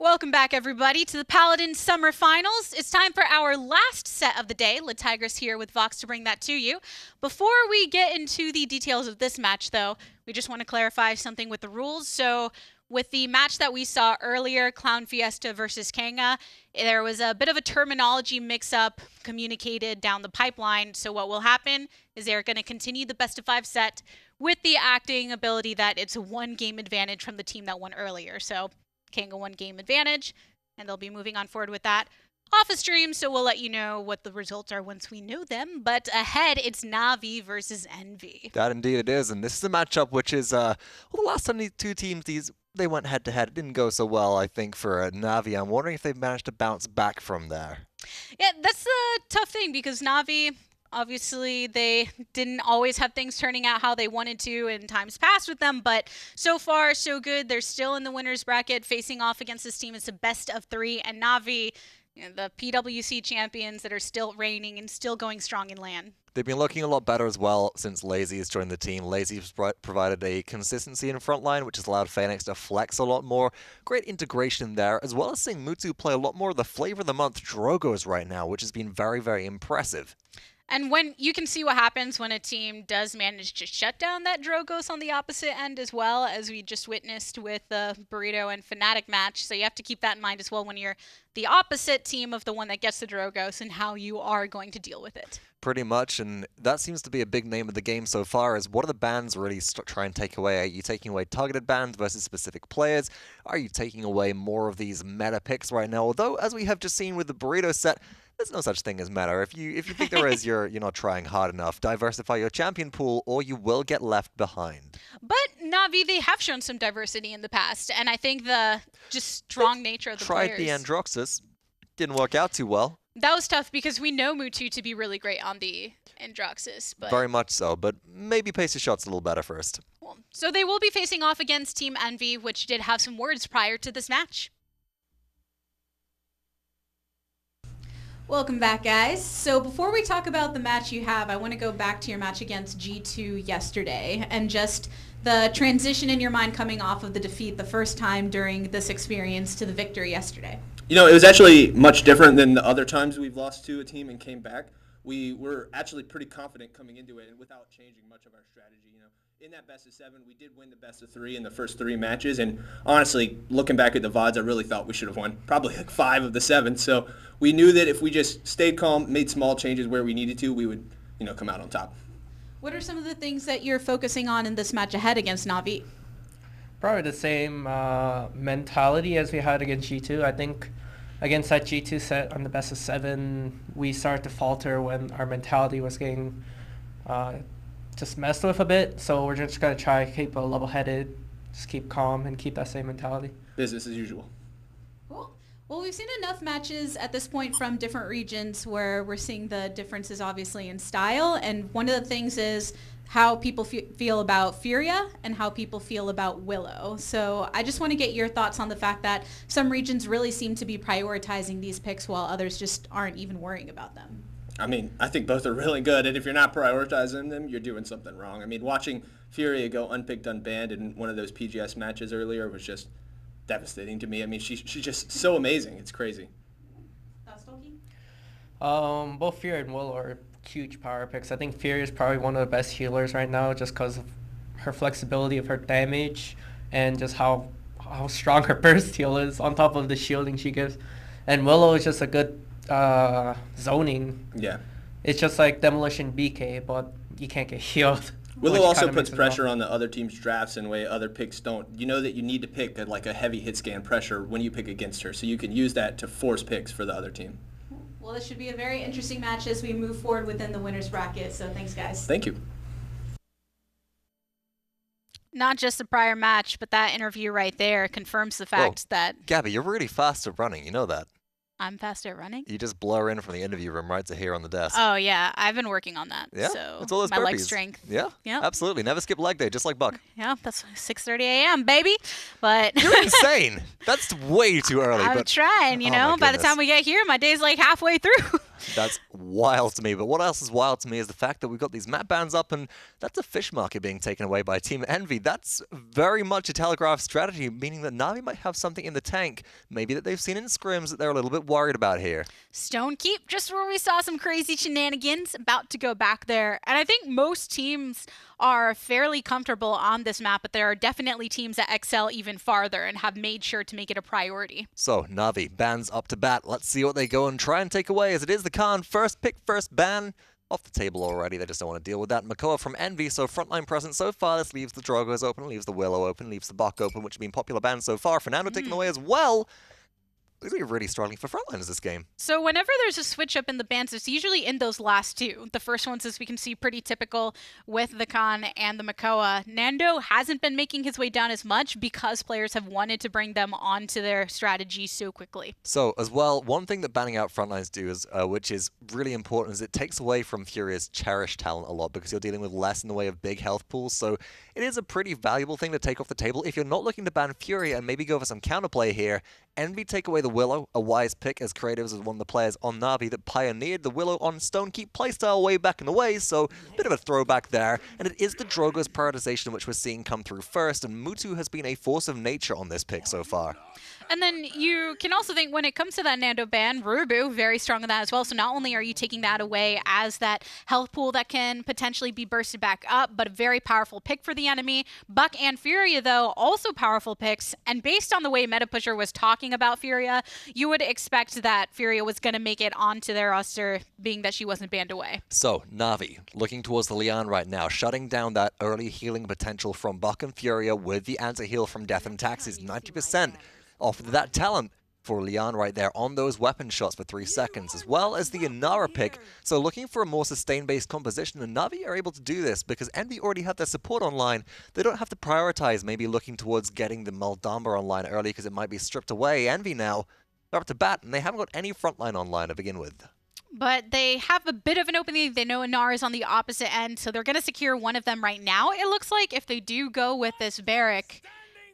Welcome back, everybody, to the Paladins Summer Finals. It's time for our last set of the day. Tigress here with Vox to bring that to you. Before we get into the details of this match, though, we just want to clarify something with the rules. So, with the match that we saw earlier, Clown Fiesta versus Kanga, there was a bit of a terminology mix-up communicated down the pipeline. So what will happen is they're going to continue the best-of-5 set with the acting ability that it's a one-game advantage from the team that won earlier. So Kanga one game advantage, and they'll be moving on forward with that off a stream, so we'll let you know what the results are once we know them. But ahead, it's Na'Vi versus Envy. That indeed it is, and this is a matchup which is, well, the last time these two teams, they went head-to-head. It didn't go so well, I think, for Na'Vi. I'm wondering if they've managed to bounce back from there. Yeah, that's the tough thing, because Na'Vi, obviously, they didn't always have things turning out how they wanted to in times past with them, but so far, so good. They're still in the winner's bracket, facing off against this team. It's a best of 3, and Na'Vi, the PWC champions that are still reigning and still going strong in LAN. They've been looking a lot better as well since Lazy has joined the team. Lazy's provided a consistency in frontline, which has allowed Phoenix to flex a lot more. Great integration there, as well as seeing Mutu play a lot more of the flavor of the month Drogos right now, which has been very, very impressive. And when you can see what happens when a team does manage to shut down that Drogos on the opposite end, as well as we just witnessed with the Burrito and Fnatic match. So you have to keep that in mind as well when you're the opposite team of the one that gets the Drogos and how you are going to deal with it. Pretty much, and that seems to be a big name of the game so far, is what are the bans really try and take away? Are you taking away targeted bans versus specific players? Are you taking away more of these meta picks right now? Although, as we have just seen with the Burrito set, there's no such thing as meta. If you think there is, you're not trying hard enough. Diversify your champion pool, or you will get left behind. But Na'Vi, they have shown some diversity in the past, and I think the just strong nature of the players. Tried the Androxus, didn't work out too well. That was tough because we know Mutu to be really great on the Androxus. But very much so, but maybe pace your shots a little better first. Cool. So they will be facing off against Team Envy, which did have some words prior to this match. Welcome back, guys. So before we talk about the match you have, I want to go back to your match against G2 yesterday and just the transition in your mind coming off of the defeat the first time during this experience to the victory yesterday. You know, it was actually much different than the other times we've lost to a team and came back. We were actually pretty confident coming into it and without changing much of our strategy. You know, in that best of 7, we did win the best of 3 in the first 3 matches, and honestly, looking back at the VODs, I really thought we should have won probably like 5 of the 7. So we knew that if we just stayed calm, made small changes where we needed to, we would, come out on top. What are some of the things that you're focusing on in this match ahead against Na'Vi? Probably the same mentality as we had against G2. I think against that G2 set on the best of 7, we started to falter when our mentality was getting just messed with a bit. So we're just going to try to keep a level-headed, just keep calm and keep that same mentality. Business as usual. Cool. Well, we've seen enough matches at this point from different regions where we're seeing the differences obviously in style. And one of the things is how people feel about Furia and how people feel about Willow. So I just want to get your thoughts on the fact that some regions really seem to be prioritizing these picks while others just aren't even worrying about them. I mean, I think both are really good, and if you're not prioritizing them, you're doing something wrong. I mean, watching Furia go unpicked, unbanned in one of those PGS matches earlier was just devastating to me. I mean, she's just so amazing. It's crazy. Both Furia and Willow are huge power picks. I think Furia is probably one of the best healers right now just because of her flexibility of her damage and just how strong her burst heal is on top of the shielding she gives. And Willow is just a good zoning. Yeah. It's just like Demolition BK, but you can't get healed. Willow also puts pressure on the other team's drafts in a way other picks don't. You know that you need to pick a heavy hit scan pressure when you pick against her, so you can use that to force picks for the other team. Well, this should be a very interesting match as we move forward within the winner's bracket, so thanks, guys. Thank you. Not just the prior match, but that interview right there confirms the fact that... Gabby, you're really fast at running, you know that. I'm fast at running? You just blur in from the interview room right to here on the desk. Oh, yeah. I've been working on that. Yeah, so it's all those my burpees. leg strength. Yeah, absolutely. Never skip leg day, just like Buck. Yeah, that's 6:30 a.m., baby. But You're insane. That's way too early. I'm trying, you know. By the time we get here, my day's like halfway through. That's wild to me. But what else is wild to me is the fact that we've got these map bans up, and that's a fish market being taken away by Team Envy. That's very much a telegraphed strategy, meaning that Na'Vi might have something in the tank, maybe that they've seen in scrims that they're a little bit worried about here. Stone Keep, just where we saw some crazy shenanigans, about to go back there. And I think most teams are fairly comfortable on this map, but there are definitely teams that excel even farther and have made sure to make it a priority. So, Na'Vi, bans up to bat. Let's see what they go and try and take away, as it is the Khan. First pick, first ban. Off the table already, they just don't want to deal with that. Makoa from Envy, so frontline presence so far. This leaves the Drogos open, leaves the Willow open, leaves the Bok open, which have been popular bans so far. Fernando taken away as well. We're really struggling for frontliners this game. So whenever there's a switch up in the bans, it's usually in those last two. The first ones, as we can see, pretty typical with the Khan and the Makoa. Nando hasn't been making his way down as much because players have wanted to bring them onto their strategy so quickly. So as well, one thing that banning out frontlines do is, which is really important, is it takes away from Furia's cherished talent a lot because you're dealing with less in the way of big health pools. So it is a pretty valuable thing to take off the table. If you're not looking to ban Furia and maybe go for some counterplay here, Envy take away the Willow, a wise pick, as Creatives is one of the players on Na'Vi that pioneered the Willow on Stonekeep playstyle way back in the way, so bit of a throwback there. And it is the Drogo's prioritization which we're seeing come through first, and Mutu has been a force of nature on this pick so far. And then you can also think when it comes to that Nando ban, Rubu, very strong in that as well. So not only are you taking that away as that health pool that can potentially be bursted back up, but a very powerful pick for the enemy. Buck and Furia, though, also powerful picks. And based on the way Metapusher was talking about Furia, you would expect that Furia was going to make it onto their roster, being that she wasn't banned away. So, Na'Vi, looking towards the Lian right now, shutting down that early healing potential from Buck and Furia with the anti-heal from Death and Taxes, 90%. Offer that talent for Lian right there on those weapon shots for 3 seconds, as well as the Inara pick. So looking for a more sustained-based composition, and Na'Vi are able to do this because Envy already have their support online. They don't have to prioritize maybe looking towards getting the Maldamba online early because it might be stripped away. Envy now, they're up to bat, and they haven't got any frontline online to begin with. But they have a bit of an opening. They know Inara is on the opposite end, so they're going to secure one of them right now. It looks like if they do go with this Barrack.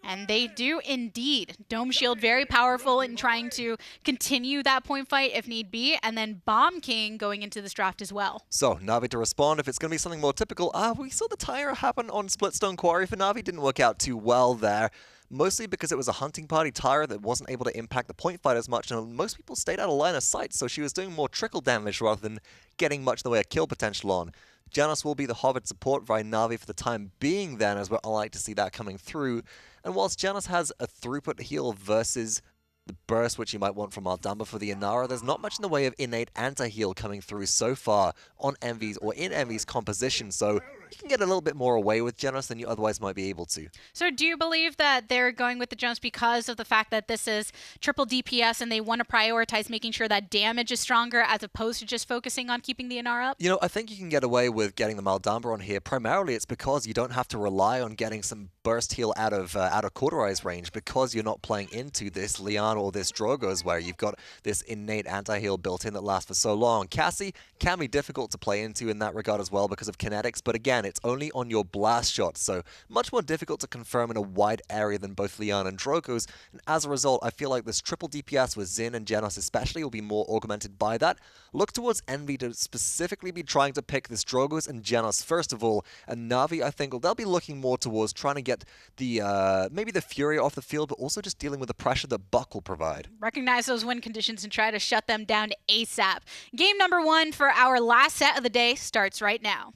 And they do indeed. Dome Shield very powerful in trying to continue that point fight if need be. And then Bomb King going into this draft as well. So, Na'Vi to respond. If it's going to be something more typical, we saw the tire happen on Splitstone Quarry for Na'Vi. Didn't work out too well there. Mostly because it was a hunting party tire that wasn't able to impact the point fight as much, and most people stayed out of line of sight, so she was doing more trickle damage rather than getting much in the way of kill potential on. Janus will be the Hobbit support via Na'Vi for the time being then, as well. I like to see that coming through. And whilst Janus has a throughput heal versus the burst which you might want from Maldamba for the Inara, there's not much in the way of innate anti-heal coming through so far on Envy's or in Envy's composition, so you can get a little bit more away with Janus than you otherwise might be able to. So do you believe that they're going with the Janus because of the fact that this is triple DPS and they want to prioritize making sure that damage is stronger as opposed to just focusing on keeping the Inara up? You know, I think you can get away with getting the Maldamba on here. Primarily it's because you don't have to rely on getting some burst heal out of cauterize range because you're not playing into this Lian or this Drogo's where you've got this innate anti-heal built in that lasts for so long. Cassie can be difficult to play into in that regard as well because of kinetics, but again, it's only on your blast shot, so much more difficult to confirm in a wide area than both Lian and Drogo's, and as a result, I feel like this triple DPS with Xin and Genos especially will be more augmented by that. Look towards Envy to specifically be trying to pick this Drogo's and Genos first of all, and Na'Vi, I think, they'll be looking more towards trying to get the maybe the Fury off the field, but also just dealing with the pressure that Buck will provide. Recognize those win conditions and try to shut them down ASAP. Game number 1 for our last set of the day starts right now.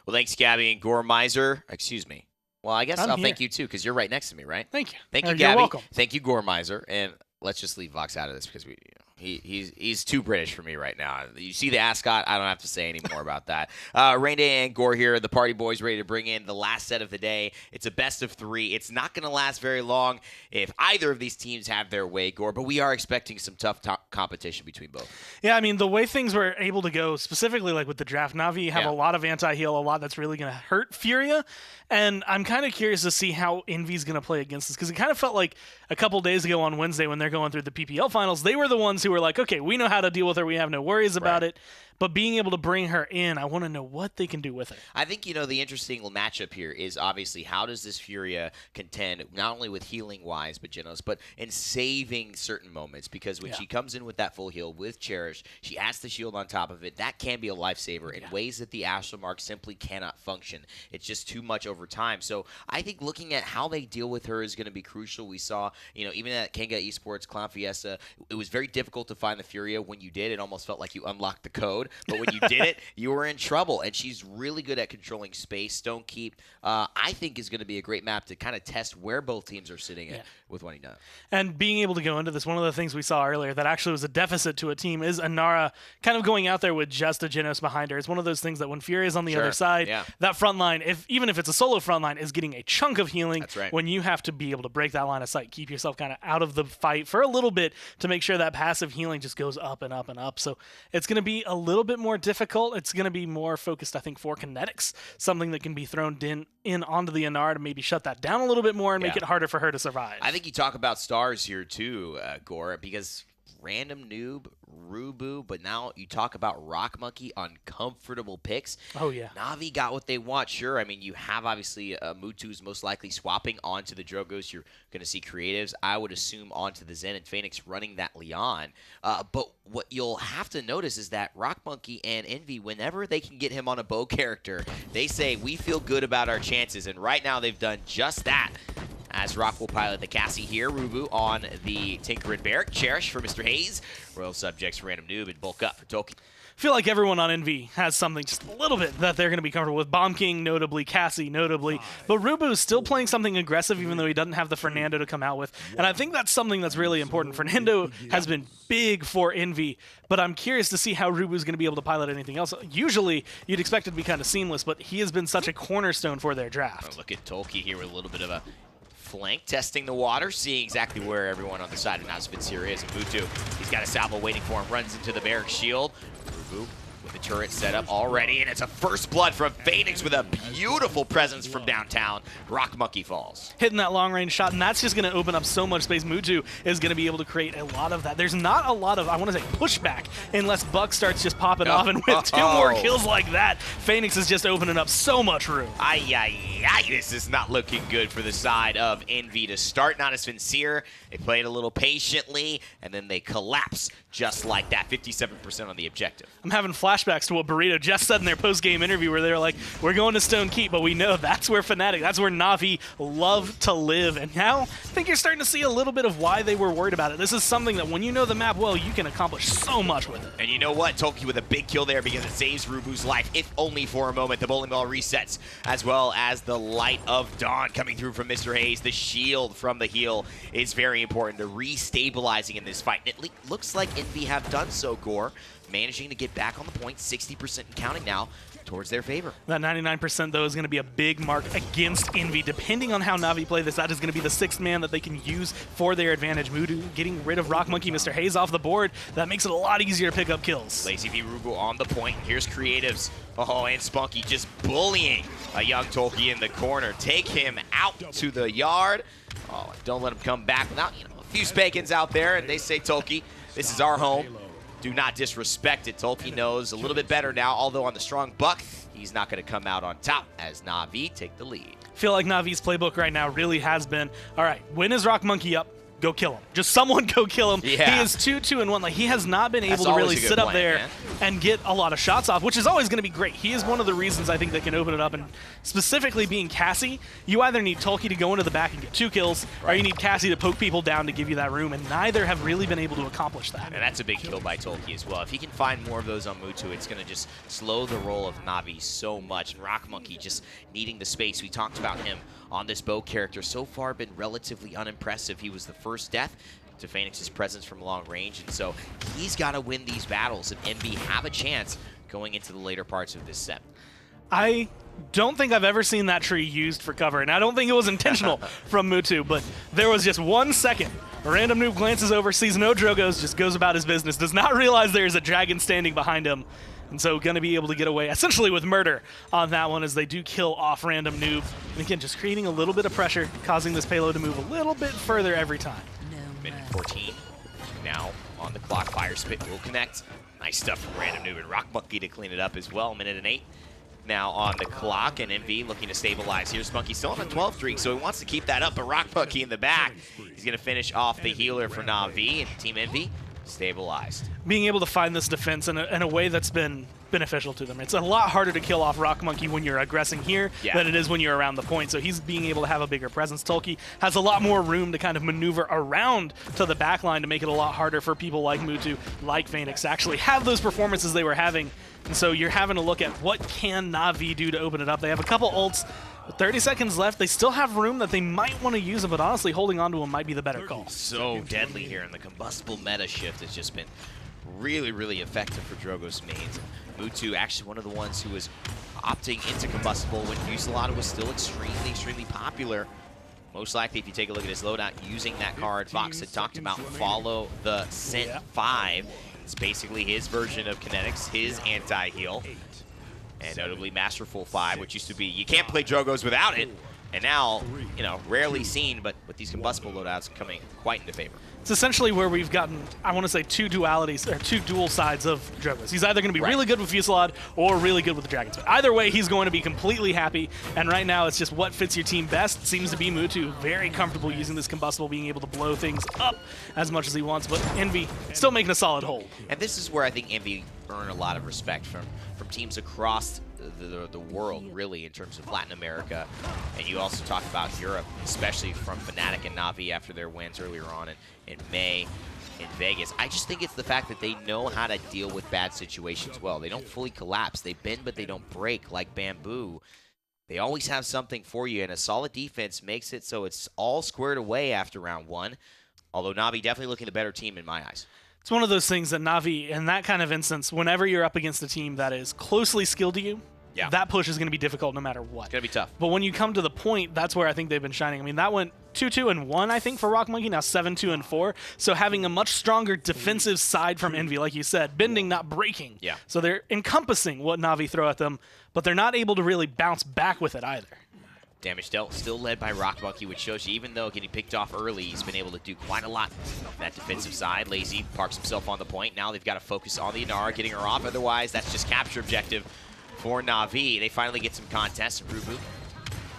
Well, thanks, Gabby and Gore Miser. Excuse me. Well, I guess I'll thank you, too, because you're right next to me, right? Thank you. Thank you, You're Gabby. welcome. Thank you, Gore Miser. And let's just leave Vox out of this because he's too British for me right now. You see the ascot? I don't have to say any more about that. Rain Day and Gore here. The party boys ready to bring in the last set of the day. It's a best of 3. It's not going to last very long if either of these teams have their way, Gore, but we are expecting some tough competition between both. Yeah, I mean, the way things were able to go, specifically like with the draft, Na'Vi have a lot of anti-heal, a lot that's really going to hurt Furia, and I'm kind of curious to see how Envy's going to play against this, because it kind of felt like a couple days ago on Wednesday when they're going through the PPL finals, they were the ones who are like, okay, we know how to deal with her. We have no worries about it. But being able to bring her in, I want to know what they can do with it. I think, the interesting matchup here is obviously how does this Furia contend not only with healing-wise, but Genos, but in saving certain moments. Because when she comes in with that full heal with Cherish, she adds the shield on top of it. That can be a lifesaver in ways that the Astral Mark simply cannot function. It's just too much over time. So I think looking at how they deal with her is going to be crucial. We saw, even at Kanga Esports, Clown Fiesta, it was very difficult to find the Furia. When you did, it almost felt like you unlocked the code. But when you did it, you were in trouble. And she's really good at controlling space. Stonekeep, I think, is going to be a great map to kind of test where both teams are sitting at with what he does. And being able to go into this, one of the things we saw earlier that actually was a deficit to a team is Inara kind of going out there with just a Genos behind her. It's one of those things that when Fury is on the other side, that front line, even if it's a solo front line, is getting a chunk of healing. That's right. When you have to be able to break that line of sight, keep yourself kind of out of the fight for a little bit to make sure that passive healing just goes up and up and up. So it's going to be a little bit more difficult. It's going to be more focused, I think, for kinetics, something that can be thrown in onto the Inara to maybe shut that down a little bit more and make it harder for her to survive. I think you talk about stars here too, Gore, because Random Noob, Rubu, but now you talk about Rock Monkey on comfortable picks. Oh, yeah. Na'Vi got what they want, sure. I mean, you have obviously Mutu's most likely swapping onto the Drogos. You're going to see creatives, I would assume, onto the Zen and Phoenix running that Leon. But what you'll have to notice is that Rock Monkey and Envy, whenever they can get him on a bow character, they say, we feel good about our chances. And right now they've done just that. As Rock will pilot the Cassie here, Rubu on the Tinkerin Barrack, Cherish for Mr. Hayes, Royal Subjects, Random Noob, and Bulk Up for Toki. I feel like everyone on Envy has something just a little bit that they're going to be comfortable with. Bomb King, notably, Cassie, notably. But Rubu is still playing something aggressive, even though he doesn't have the Fernando to come out with. And I think that's something that's really important. Fernando has been big for Envy, but I'm curious to see how Rubu's going to be able to pilot anything else. Usually, you'd expect it to be kind of seamless, but he has been such a cornerstone for their draft. Oh, look at Toki here with a little bit of a flank, testing the water, seeing exactly where everyone on the side of Natus Vincere is. And Mutu, he's got a salvo waiting for him, runs into the Barrack shield. Rubu with the turret set up already, and it's a first blood from Phoenix with a beautiful presence from downtown. Rock Monkey falls. Hitting that long-range shot, and that's just going to open up so much space. Mutu is going to be able to create a lot of that. There's not a lot of, I want to say, pushback unless Buck starts just popping off, and with two more kills like that, Phoenix is just opening up so much room. This is not looking good for the side of Envy to start. Natus Vincere, they played a little patiently, and then they collapse just like that. 57% on the objective. I'm having flashbacks to what Burrito just said in their post-game interview where they were like, we're going to Stone Keep, but we know that's where Fnatic, that's where Na'Vi love to live. And now I think you're starting to see a little bit of why they were worried about it. This is something that when you know the map well, you can accomplish so much with it. And you know what? Toki with a big kill there because it saves Rubu's life, if only for a moment. The bowling ball resets, as well as the light of dawn coming through from Mr. Hayes. The shield from the heal is very important to restabilizing in this fight. And it looks like Envy have done so, Gore, managing to get back on the point, 60% and counting now towards their favor. That 99%, though, is going to be a big mark against Envy. Depending on how Na'Vi play this, that is going to be the sixth man that they can use for their advantage. Mutu getting rid of Rock Monkey, Mr. Hayes off the board. That makes it a lot easier to pick up kills. Lazy V Rubu on the point. Here's Creatives. Oh, and Spunky just bullying a young Toki in the corner. Take him out to the yard. Oh, don't let him come back without, a few spankings out there, and they say, Toki, this is our home. Do not disrespect it. Toki knows a little bit better now, although on the strong Buck, he's not going to come out on top as Na'Vi take the lead. I feel like Na'Vi's playbook right now really has been, all right, when is Rock Monkey up? Go kill him. Just someone go kill him. Yeah. He is 2-2-1. Like, he has not been able to really sit up there and get a lot of shots off, which is always going to be great. He is one of the reasons I think they can open it up. And specifically being Cassie, you either need Toki to go into the back and get 2 kills, or you need Cassie to poke people down to give you that room, and neither have really been able to accomplish that. And that's a big kill by Toki as well. If he can find more of those on Mutu, it's going to just slow the roll of Na'Vi so much. And Rock Monkey just needing the space. We talked about him on this bow character. So far been relatively unimpressive. He was the first death to Phoenix's presence from long range, and so he's got to win these battles, and Envy have a chance going into the later parts of this set. I don't think I've ever seen that tree used for cover, and I don't think it was intentional from Mutu, but there was just 1 second. A random noob glances over, sees no Drogos, just goes about his business, does not realize there's a dragon standing behind him, and so going to be able to get away essentially with murder on that one as they do kill off random noob. And again, just creating a little bit of pressure, causing this payload to move a little bit further every time. Minute 14. Now on the clock, Fire Spit will connect. Nice stuff from Random Noob and Rock Monkey to clean it up as well. 1:08 now on the clock, and MV looking to stabilize here. Spunky still on a 12 streak, so he wants to keep that up, but Rock Monkey in the back. He's going to finish off the healer for Na'Vi, and Team Envy stabilized. Being able to find this defense in a way that's been beneficial to them. It's a lot harder to kill off Rock Monkey when you're aggressing here than it is when you're around the point, so he's being able to have a bigger presence. Tolki has a lot more room to kind of maneuver around to the back line to make it a lot harder for people like Mutu, like Phoenix, to actually have those performances they were having. And so you're having to look at what can Na'Vi do to open it up. They have a couple ults. With 30 seconds left, they still have room that they might want to use them, but honestly, holding on to them might be the better call. So deadly here, and the combustible meta shift has just been really, really effective for Drogo's mains. Mutu actually one of the ones who was opting into combustible when Fusilado was still extremely, extremely popular. Most likely, if you take a look at his loadout, using that card Fox had talked about, follow the Scent 5. It's basically his version of Kinetics, his anti-heal. And notably Masterful 5, which used to be, you can't play Drogos without it. And now, you know, rarely seen, but with these combustible loadouts coming quite into favor. It's essentially where we've gotten, I want to say, two dualities, or two dual sides of Drogos. He's either going to be really good with Fusillade or really good with the Dragon Spit. Either way, he's going to be completely happy, and right now it's just what fits your team best. It seems to be Mutu, very comfortable using this combustible, being able to blow things up as much as he wants, but Envy still making a solid hold. And this is where I think Envy earn a lot of respect from teams across the world, really, in terms of Latin America. And you also talk about Europe, especially from Fnatic and Na'Vi after their wins earlier on in May in Vegas. I just think it's the fact that they know how to deal with bad situations well. They don't fully collapse. They bend, but they don't break like Bamboo. They always have something for you, and a solid defense makes it so it's all squared away after round one. Although Na'Vi definitely looking the better team in my eyes. It's one of those things that Na'Vi, in that kind of instance, whenever you're up against a team that is closely skilled to you, that push is going to be difficult no matter what. It's going to be tough. But when you come to the point, that's where I think they've been shining. I mean, that went 2-2-1, I think, for Rock Monkey, now 7-2-4. So having a much stronger defensive side from Envy, like you said, bending, not breaking. Yeah. So they're encompassing what Na'Vi throw at them, but they're not able to really bounce back with it either. Damage dealt, still led by Rock Monkey, which shows you even though getting picked off early, he's been able to do quite a lot on that defensive side. Lazy parks himself on the point. Now they've got to focus on the Inara, getting her off. Otherwise, that's just capture objective for Na'Vi. They finally get some contests. Rubu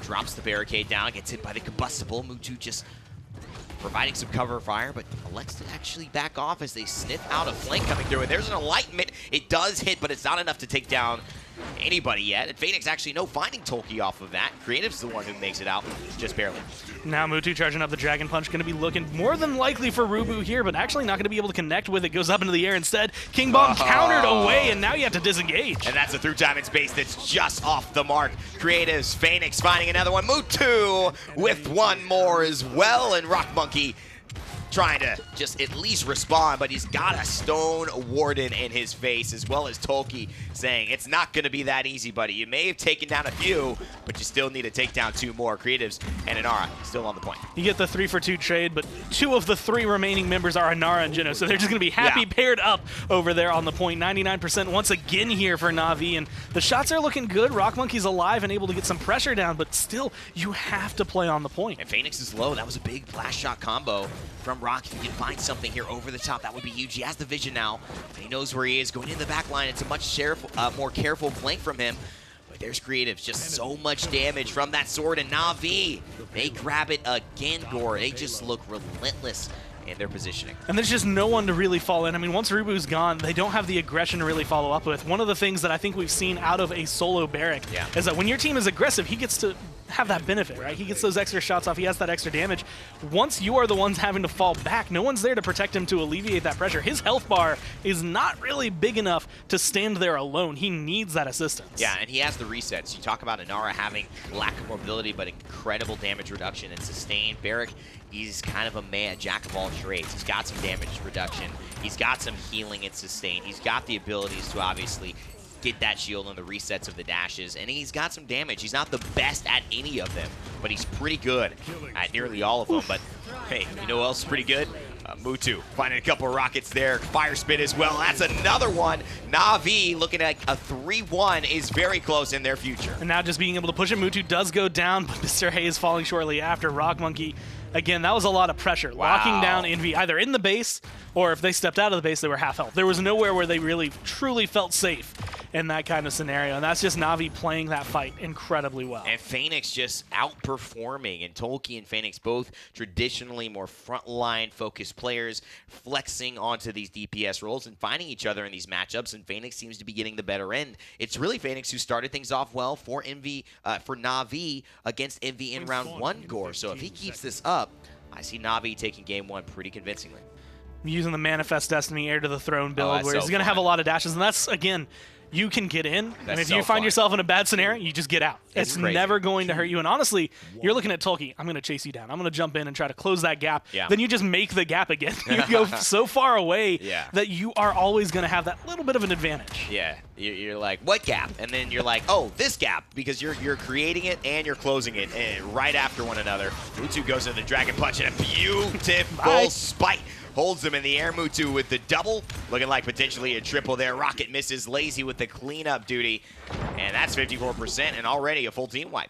drops the barricade down, gets hit by the combustible. Mutu just providing some cover fire, but elects to actually back off as they sniff out a flank coming through. And there's an enlightenment. It does hit, but it's not enough to take down anybody yet. And Phoenix actually finding Tolki off of that. Creative's the one who makes it out, just barely. Now Mutu charging up the Dragon Punch, going to be looking more than likely for Rubu here, but actually not going to be able to connect with it. Goes up into the air instead. King Bomb countered away, and now you have to disengage. And that's a through time in space that's just off the mark. Creatives, Phoenix finding another one. Mutu with one more as well, and Rock Monkey trying to just at least respond, but he's got a Stone Warden in his face, as well as Tolki saying, it's not going to be that easy, buddy. You may have taken down a few, but you still need to take down two more. Creatives and Inara still on the point. You get the 3-for-2 trade, but two of the three remaining members are Inara and Jino, so they're just going to be happy paired up over there on the point. 99% once again here for Na'Vi, and the shots are looking good. Rock Monkey's alive and able to get some pressure down, but still, you have to play on the point. And Phoenix is low. That was a big blast shot combo from Rock. If you can find something here over the top, that would be huge. He has the vision now, and he knows where he is. Going in the back line, it's a much more careful flank from him. But there's Creatives, just so much damage from that sword, and Na'Vi, they grab it again, Gore. They just look relentless in their positioning. And there's just no one to really fall in. I mean, once Rubu's gone, they don't have the aggression to really follow up with. One of the things that I think we've seen out of a solo Barrack is that when your team is aggressive, he gets to have that benefit, right? He gets those extra shots off, he has that extra damage. Once you are the ones having to fall back, no one's there to protect him to alleviate that pressure. His health bar is not really big enough to stand there alone. He needs that assistance. Yeah, and he has the resets. You talk about Inara having lack of mobility, but incredible damage reduction and sustain. Barrack, he's kind of a jack of all trades. He's got some damage reduction. He's got some healing and sustain. He's got the abilities to obviously get that shield on the resets of the dashes, and he's got some damage. He's not the best at any of them, but he's pretty good at nearly all of them. But hey, you know who else is pretty good? Mutu finding a couple of rockets there. Fire Spit as well. That's another one. Na'Vi looking at a 3-1 is very close in their future. And now just being able to push it, Mutu does go down, but Mr. Hayes falling shortly after. Rock Monkey, again, that was a lot of pressure. Locking down Envy either in the base or if they stepped out of the base, they were half health. There was nowhere where they really, truly felt safe in that kind of scenario, and that's just Na'Vi playing that fight incredibly well. And Phoenix just outperforming, and Tolkien and Phoenix both traditionally more frontline focused players, flexing onto these DPS roles and finding each other in these matchups, and Phoenix seems to be getting the better end. It's really Phoenix who started things off well for Na'Vi against Envy in round 1, Gore. So if he keeps this up, I see Na'Vi taking game 1 pretty convincingly. Using the Manifest Destiny Heir to the Throne build, where so he's going to have a lot of dashes, and that's, again, you can get in, and if you find yourself in a bad scenario, you just get out. It's never going to hurt you. And honestly, you're looking at Tolkien, I'm going to chase you down. I'm going to jump in and try to close that gap. Then you just make the gap again. You go so far away that you are always going to have that little bit of an advantage. Yeah, you're like, what gap? And then you're like, oh, this gap, because you're creating it and you're closing it right after one another. Mutu goes into the Dragon Punch and a beautiful spike. Holds him in the air. Mutu with the double. Looking like potentially a triple there. Rocket misses Lazy with the cleanup duty. And that's 54% and already a full team wipe.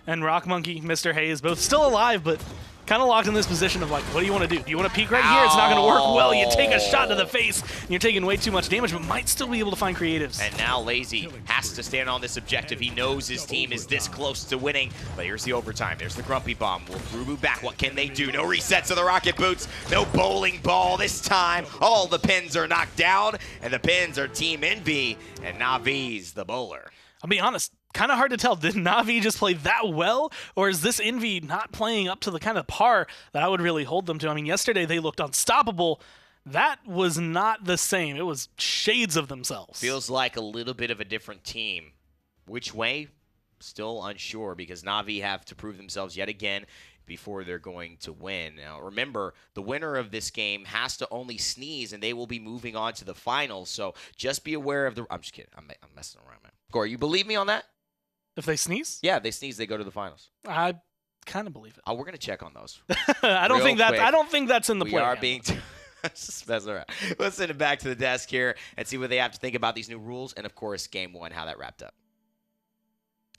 And Rock Monkey, Mr. Hayes, both still alive, but kind of locked in this position of like, what do you want to do? Do you want to peek right here? It's not going to work well. You take a shot to the face, and you're taking way too much damage, but might still be able to find creatives. And now Lazy has to stand on this objective. He knows his team is this close to winning, but here's the overtime. There's the Grumpy Bomb. Will Rubu back? What can they do? No resets of the Rocket Boots. No bowling ball this time. All the pins are knocked down, and the pins are Team Envy, and Navi's the bowler. I'll be honest, kind of hard to tell. Did Na'Vi just play that well, or is this Envy not playing up to the kind of par that I would really hold them to? I mean, yesterday they looked unstoppable. That was not the same. It was shades of themselves. Feels like a little bit of a different team. Which way? Still unsure, because Na'Vi have to prove themselves yet again before they're going to win. Now, remember, the winner of this game has to only sneeze, and they will be moving on to the finals. So just be aware of the... I'm just kidding. I'm messing around, man. Gore, you believe me on that? If they sneeze? Yeah, if they sneeze, they go to the finals. I kind of believe it. Oh, we're going to check on those. I don't think that's in the play. We are being... Just messing around. Let's send it back to the desk here and see what they have to think about these new rules, and, of course, Game 1, how that wrapped up.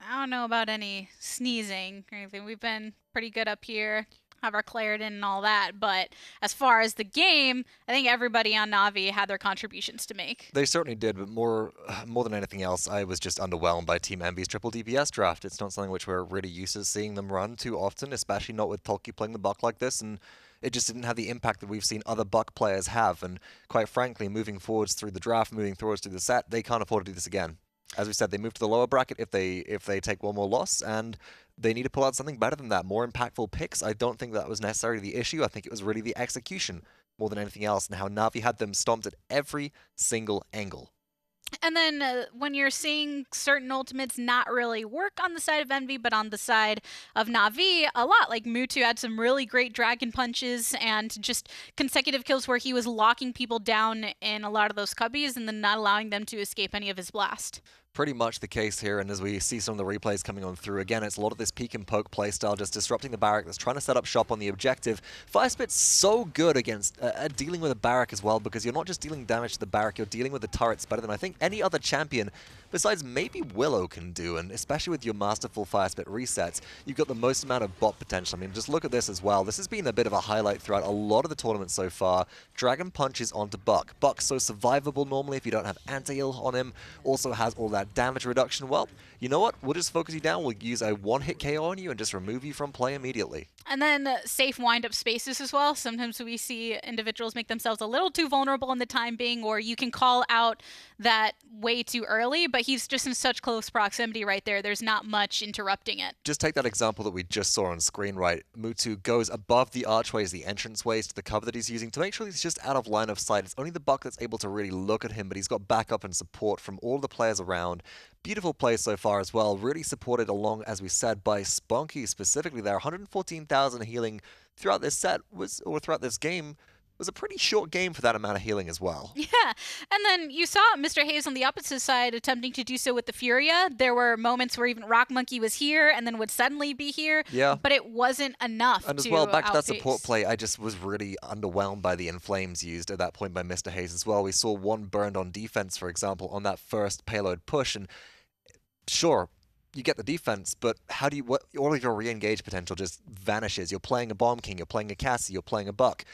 I don't know about any sneezing or anything. We've been pretty good up here, have our Claritin and all that. But as far as the game, I think everybody on Na'Vi had their contributions to make. They certainly did, but more than anything else, I was just underwhelmed by Team Envy's triple DPS draft. It's not something which we're really used to seeing them run too often, especially not with Tolkien playing the Buck like this, and it just didn't have the impact that we've seen other Buck players have. And quite frankly, moving forwards through the draft, moving forwards through the set, they can't afford to do this again. As we said, they move to the lower bracket if they take one more loss, and they need to pull out something better than that. More impactful picks. I don't think that was necessarily the issue. I think it was really the execution more than anything else, and how Na'Vi had them stomped at every single angle. And then when you're seeing certain ultimates not really work on the side of Envy, but on the side of Na'Vi, a lot. Like Mutu had some really great dragon punches and just consecutive kills where he was locking people down in a lot of those cubbies and then not allowing them to escape any of his blast. Pretty much the case here, and as we see some of the replays coming on through, again, it's a lot of this peek and poke playstyle, just disrupting the barrack that's trying to set up shop on the objective. Firespit's so good against dealing with a barrack as well, because you're not just dealing damage to the barrack, you're dealing with the turrets better than I think any other champion, besides maybe Willow, can do, and especially with your masterful Firespit resets, you've got the most amount of bot potential. I mean, just look at this as well. This has been a bit of a highlight throughout a lot of the tournament so far. Dragon punches onto Buck. Buck's so survivable normally if you don't have anti-heal on him, also has all that damage reduction. Well, you know what? We'll just focus you down. We'll use a one-hit KO on you and just remove you from play immediately. And then safe wind-up spaces as well. Sometimes we see individuals make themselves a little too vulnerable in the time being, or you can call out that way too early, but he's just in such close proximity right there. There's not much interrupting it. Just take that example that we just saw on screen, right? Mutu goes above the archways, the entranceways to the cover that he's using to make sure he's just out of line of sight. It's only the Buck that's able to really look at him, but he's got backup and support from all the players around. Beautiful play so far as well, really supported along, as we said, by Spunky specifically there. 114,000 healing throughout this set or throughout this game was a pretty short game for that amount of healing as well. Yeah, and then you saw Mr. Hayes on the opposite side attempting to do so with the Furia. There were moments where even Rock Monkey was here and then would suddenly be here, but it wasn't enough and to as well, back to that outpace. support play, I just was really underwhelmed by the Inflames used at that point by Mr. Hayes as well. We saw one burned on defense, for example, on that first payload push, and sure, you get the defense, but how do you, all of your re-engage potential just vanishes. You're playing a Bomb King, you're playing a Cassie, you're playing a Buck.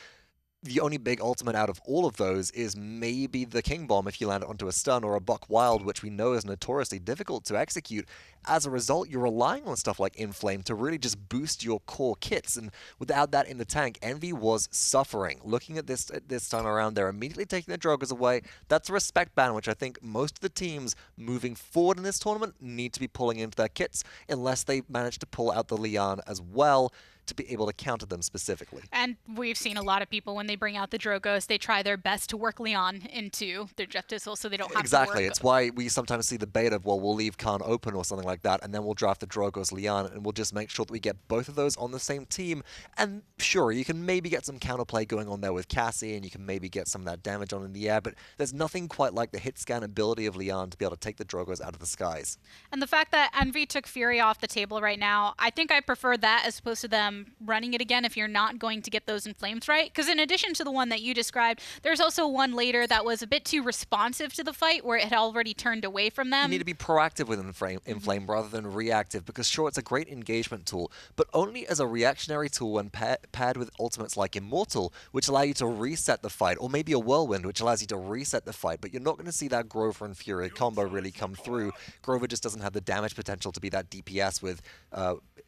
the only big ultimate out of all of those is maybe the King Bomb if you land it onto a stun, or a Buck Wild, which we know is notoriously difficult to execute. As a result, you're relying on stuff like Inflame to really just boost your core kits, and without that in the tank, Envy was suffering. Looking at this time around, they're immediately taking their Droggers away. That's a respect ban, which I think most of the teams moving forward in this tournament need to be pulling into their kits, unless they manage to pull out the Leon as well to be able to counter them specifically. And we've seen a lot of people, when they bring out the Drogos, they try their best to work Leon into their Jeff Diesel so they don't have Exactly. to work. It's why we sometimes see the bait of, well, we'll leave Khan open or something like that, and then we'll draft the Drogos Leon, and we'll just make sure that we get both of those on the same team. And sure, you can maybe get some counterplay going on there with Cassie, and you can maybe get some of that damage on in the air, but there's nothing quite like the hit scan ability of Leon to be able to take the Drogos out of the skies. And the fact that Envy took Fury off the table right now, I think I prefer that as opposed to them running it again if you're not going to get those Inflames right. Because in addition to the one that you described, there's also one later that was a bit too responsive to the fight, where it had already turned away from them. You need to be proactive with Inflame rather than reactive, because sure, it's a great engagement tool, but only as a reactionary tool when paired with ultimates like Immortal, which allow you to reset the fight, or maybe a Whirlwind, which allows you to reset the fight, but you're not going to see that Grover and Fury combo really come through. Grover just doesn't have the damage potential to be that DPS with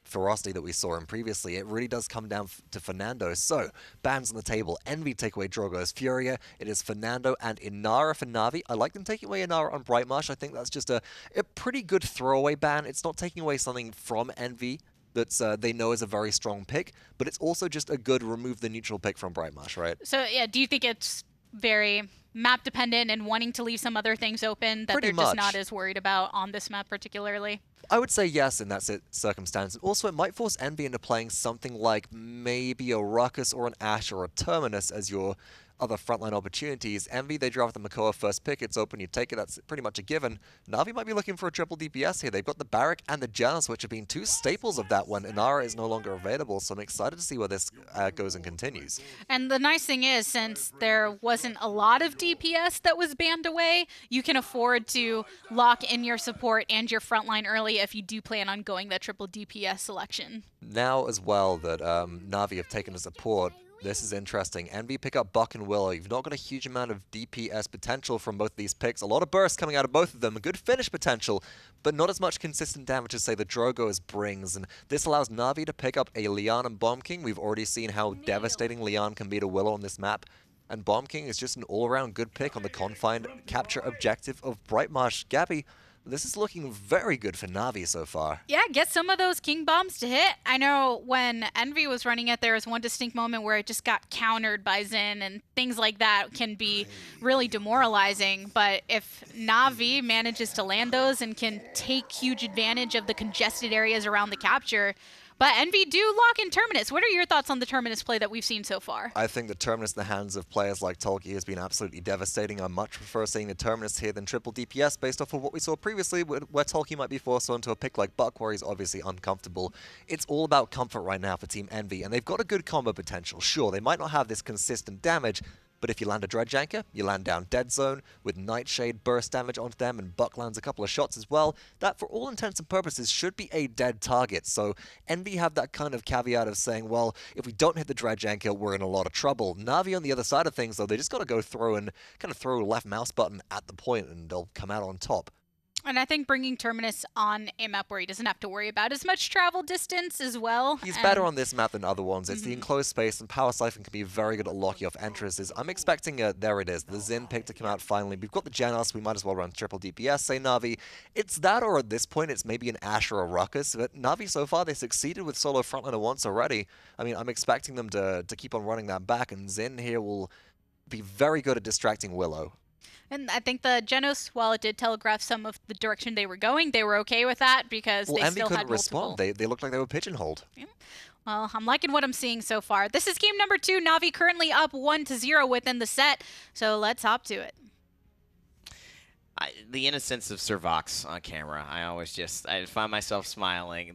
ferocity that we saw him previously. It really does come down to Fernando. So, bans on the table. Envy take away Drogo's Furia. It is Fernando and Inara for Na'Vi. I like them taking away Inara on Brightmarsh. I think that's just a pretty good throwaway ban. It's not taking away something from Envy that's they know is a very strong pick, but it's also just a good remove the neutral pick from Brightmarsh, right? So, yeah, do you think it's very map dependent and wanting to leave some other things open that Pretty they're just much. not as worried about on this map particularly? I would say yes in that circumstance. And also, it might force Envy into playing something like maybe a Ruckus or an Ashe or a Terminus as your other frontline opportunities. Envy, they draft the Makoa first pick. It's open, you take it. That's pretty much a given. Na'Vi might be looking for a triple DPS here. They've got the Barrack and the Janus, which have been two staples of that when Inara is no longer available. So I'm excited to see where this goes and continues. And the nice thing is, since there wasn't a lot of DPS that was banned away, you can afford to lock in your support and your frontline early if you do plan on going that triple DPS selection. Now as well that Na'Vi have taken a support, this is interesting. Envy pick up Buck and Willow. You've not got a huge amount of DPS potential from both of these picks. A lot of burst coming out of both of them. A good finish potential, but not as much consistent damage as, say, the Drogo's brings. And this allows Na'Vi to pick up a Leon and Bomb King. We've already seen how devastating Leon can be to Willow on this map. And Bomb King is just an all-around good pick on the confined capture objective of Brightmarsh. Gabby, this is looking very good for Na'Vi so far. Yeah, get some of those King Bombs to hit. I know when Envy was running it, there was one distinct moment where it just got countered by Xin, and things like that can be really demoralizing. But if Na'Vi manages to land those and can take huge advantage of the congested areas around the capture, but Envy do lock in Terminus. What are your thoughts on the Terminus play that we've seen so far? I think the Terminus in the hands of players like Tolkien has been absolutely devastating. I much prefer seeing the Terminus here than triple DPS based off of what we saw previously, where Tolkien might be forced onto a pick like Buck, where he's obviously uncomfortable. It's all about comfort right now for Team Envy, and they've got a good combo potential. Sure, they might not have this consistent damage, but if you land a Dredge Anchor, you land down Dead Zone with Nightshade burst damage onto them, and Buck lands a couple of shots as well. That, for all intents and purposes, should be a dead target. So Envy have that kind of caveat of saying, well, if we don't hit the Dredge Anchor, we're in a lot of trouble. Na'Vi on the other side of things, though, they just got to go through and kind of throw a left mouse button at the point, and they'll come out on top. And I think bringing Terminus on a map where he doesn't have to worry about as much travel distance as well. He's better on this map than other ones. It's the enclosed space, and Power Siphon can be very good at locking off entrances. I'm expecting there it is, the Xin pick to come out finally. We've got the Janus, we might as well run triple DPS, say Na'Vi. It's that, or at this point, it's maybe an Ashe or a Ruckus. But Na'Vi so far, they succeeded with solo frontliner once already. I mean, I'm expecting them to keep on running that back, and Xin here will be very good at distracting Willow. And I think the Genos, while it did telegraph some of the direction they were going, they were okay with that because they Envy still couldn't had multiple. respond. They looked like they were pigeonholed. Yeah. Well, I'm liking what I'm seeing so far. This is game number 2. Na'Vi currently up 1-0 within the set, so let's hop to it. The innocence of Sir Vox on camera. I find myself smiling.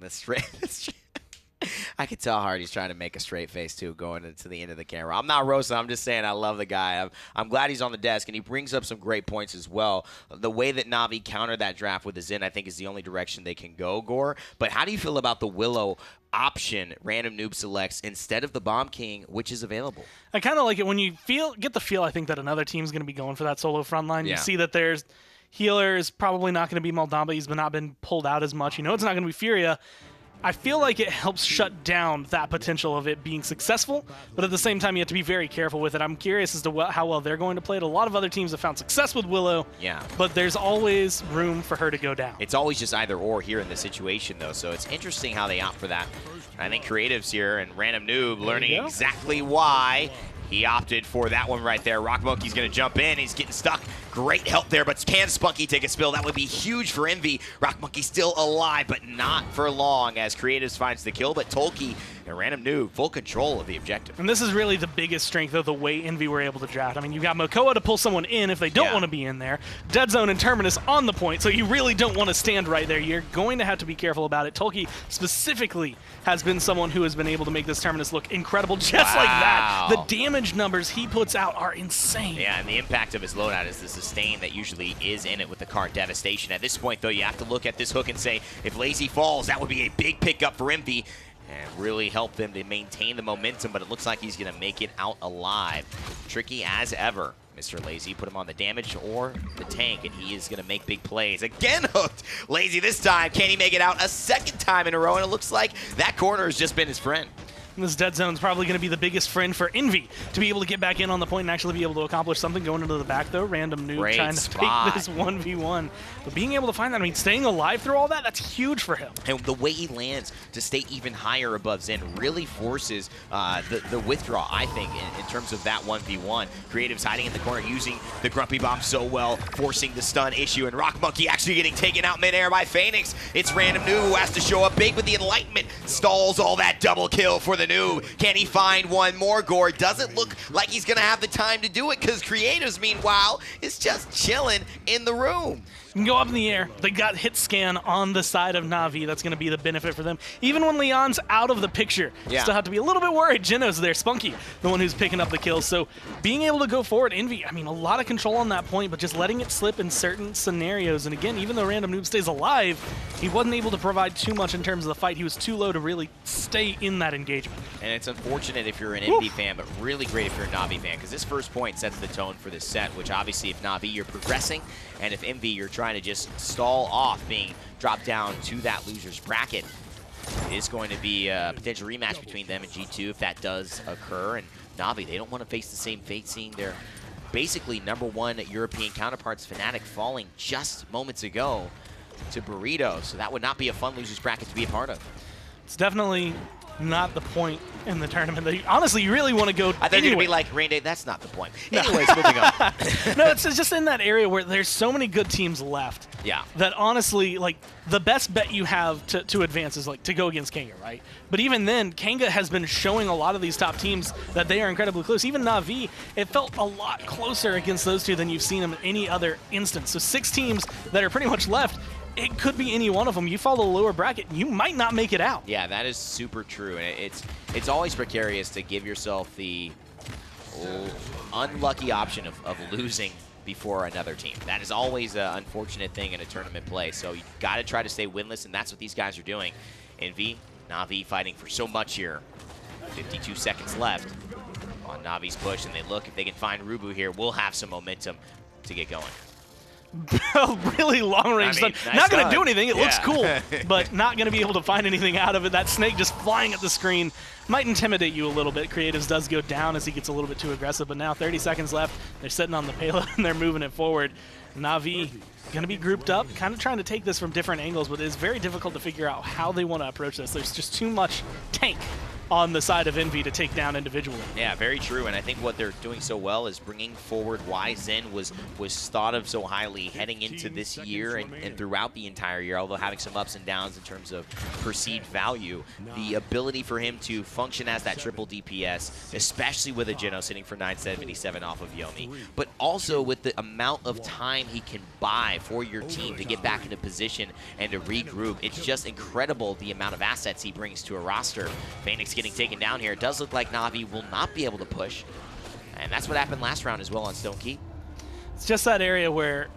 I can tell Hardy's trying to make a straight face, too, going into the end of the camera. I'm not roasting. I'm just saying I love the guy. I'm glad he's on the desk, and he brings up some great points as well. The way that Na'Vi countered that draft with the Zen, I think, is the only direction they can go, Gore. But how do you feel about the Willow option Random Noob selects instead of the Bomb King, which is available? I kind of like it when you get the feel, I think, that another team's going to be going for that solo front line. You see that there's healer is probably not going to be Moldamba. He's not been pulled out as much. You know it's not going to be Furia. I feel like it helps shut down that potential of it being successful, but at the same time, you have to be very careful with it. I'm curious as to how well they're going to play it. A lot of other teams have found success with Willow, but there's always room for her to go down. It's always just either or here in this situation, though, so it's interesting how they opt for that. I think Creative's here, and Random Noob learning exactly why he opted for that one right there. Rock Monkey's going to jump in. He's getting stuck. Great help there, but can Spunky take a spill? That would be huge for Envy. Rock Monkey still alive, but not for long as Creatives finds the kill, but Tolkien and Random Noob full control of the objective. And this is really the biggest strength of the way Envy were able to draft. I mean, you've got Mokoa to pull someone in if they don't want to be in there. Dead Zone and Terminus on the point, so you really don't want to stand right there. You're going to have to be careful about it. Tolkien specifically has been someone who has been able to make this Terminus look incredible just like that. The damage numbers he puts out are insane. Yeah, and the impact of his loadout is the sustain that usually is in it with the card devastation. At this point, though, you have to look at this hook and say, if Lazy falls, that would be a big pickup for Envy and really help them to maintain the momentum, but it looks like he's going to make it out alive. Tricky as ever. Mr. Lazy put him on the damage or the tank, and he is going to make big plays. Again hooked. Lazy this time. Can he make it out a second time in a row? And it looks like that corner has just been his friend. And this Dead Zone's probably going to be the biggest friend for Envy to be able to get back in on the point and actually be able to accomplish something. Going into the back, though, Random Noob trying to take this 1v1. But being able to find that, I mean, staying alive through all that, that's huge for him. And the way he lands to stay even higher above Zen really forces the withdraw, I think, in terms of that 1v1. Creative's hiding in the corner, using the Grumpy Bomb so well, forcing the stun issue, and Rock Monkey actually getting taken out midair by Phoenix. It's Random Noob who has to show up big with the Enlightenment, stalls all that double kill for the Noob. Can he find one more, Gore? Doesn't look like he's going to have the time to do it because Creatives, meanwhile, is just chilling in the room. You can go up in the air. They got hit scan on the side of Na'Vi. That's going to be the benefit for them. Even when Leon's out of the picture, still have to be a little bit worried. Geno's there. Spunky, the one who's picking up the kills. So being able to go forward, Envy, I mean, a lot of control on that point, but just letting it slip in certain scenarios. And again, even though Random Noob stays alive, he wasn't able to provide too much in terms of the fight. He was too low to really stay in that engagement. And it's unfortunate if you're an Envy fan, but really great if you're a Na'Vi fan, because this first point sets the tone for this set, which obviously if Na'Vi, you're progressing, and if Envy, you're trying to just stall off being dropped down to that loser's bracket. It is going to be a potential rematch between them and G2 if that does occur. And Na'Vi, they don't want to face the same fate, seeing their basically #1 European counterparts, Fnatic, falling just moments ago to Burrito. So that would not be a fun loser's bracket to be a part of. It's definitely not the point in the tournament. Honestly, you really want to go I thought you were going to be like, Rain Day, that's not the point. Anyways, moving on. No, it's just in that area where there's so many good teams left. Yeah. That honestly, like, the best bet you have to advance is, like, to go against Kanga, right? But even then, Kanga has been showing a lot of these top teams that they are incredibly close. Even Na'Vi, it felt a lot closer against those two than you've seen them in any other instance. So 6 teams that are pretty much left. It could be any one of them. You fall to the lower bracket, you might not make it out. Yeah, that is super true. And it's always precarious to give yourself the unlucky option of losing before another team. That is always an unfortunate thing in a tournament play. So you got to try to stay winless, and that's what these guys are doing. Envy, Na'Vi fighting for so much here. 52 seconds left on Navi's push, and they look if they can find Rubu here. We'll have some momentum to get going. Really long-range stun. Nice not going to do anything. It looks cool, but not going to be able to find anything out of it. That snake just flying at the screen might intimidate you a little bit. Creatives does go down as he gets a little bit too aggressive, but now 30 seconds left. They're sitting on the payload, and they're moving it forward. Na'Vi going to be grouped up, kind of trying to take this from different angles, but it's very difficult to figure out how they want to approach this. There's just too much tank on the side of Envy to take down individually. Yeah, very true. And I think what they're doing so well is bringing forward why Zen was thought of so highly heading into this year and throughout the entire year, although having some ups and downs in terms of perceived value. The ability for him to function as that triple DPS, especially with a Geno sitting for 977 off of Yomi, but also with the amount of time he can buy for your team to get back into position and to regroup. It's just incredible the amount of assets he brings to a roster. Phoenix getting taken down here. It does look like Na'Vi will not be able to push, and that's what happened last round as well on Stone Keep. It's just that area where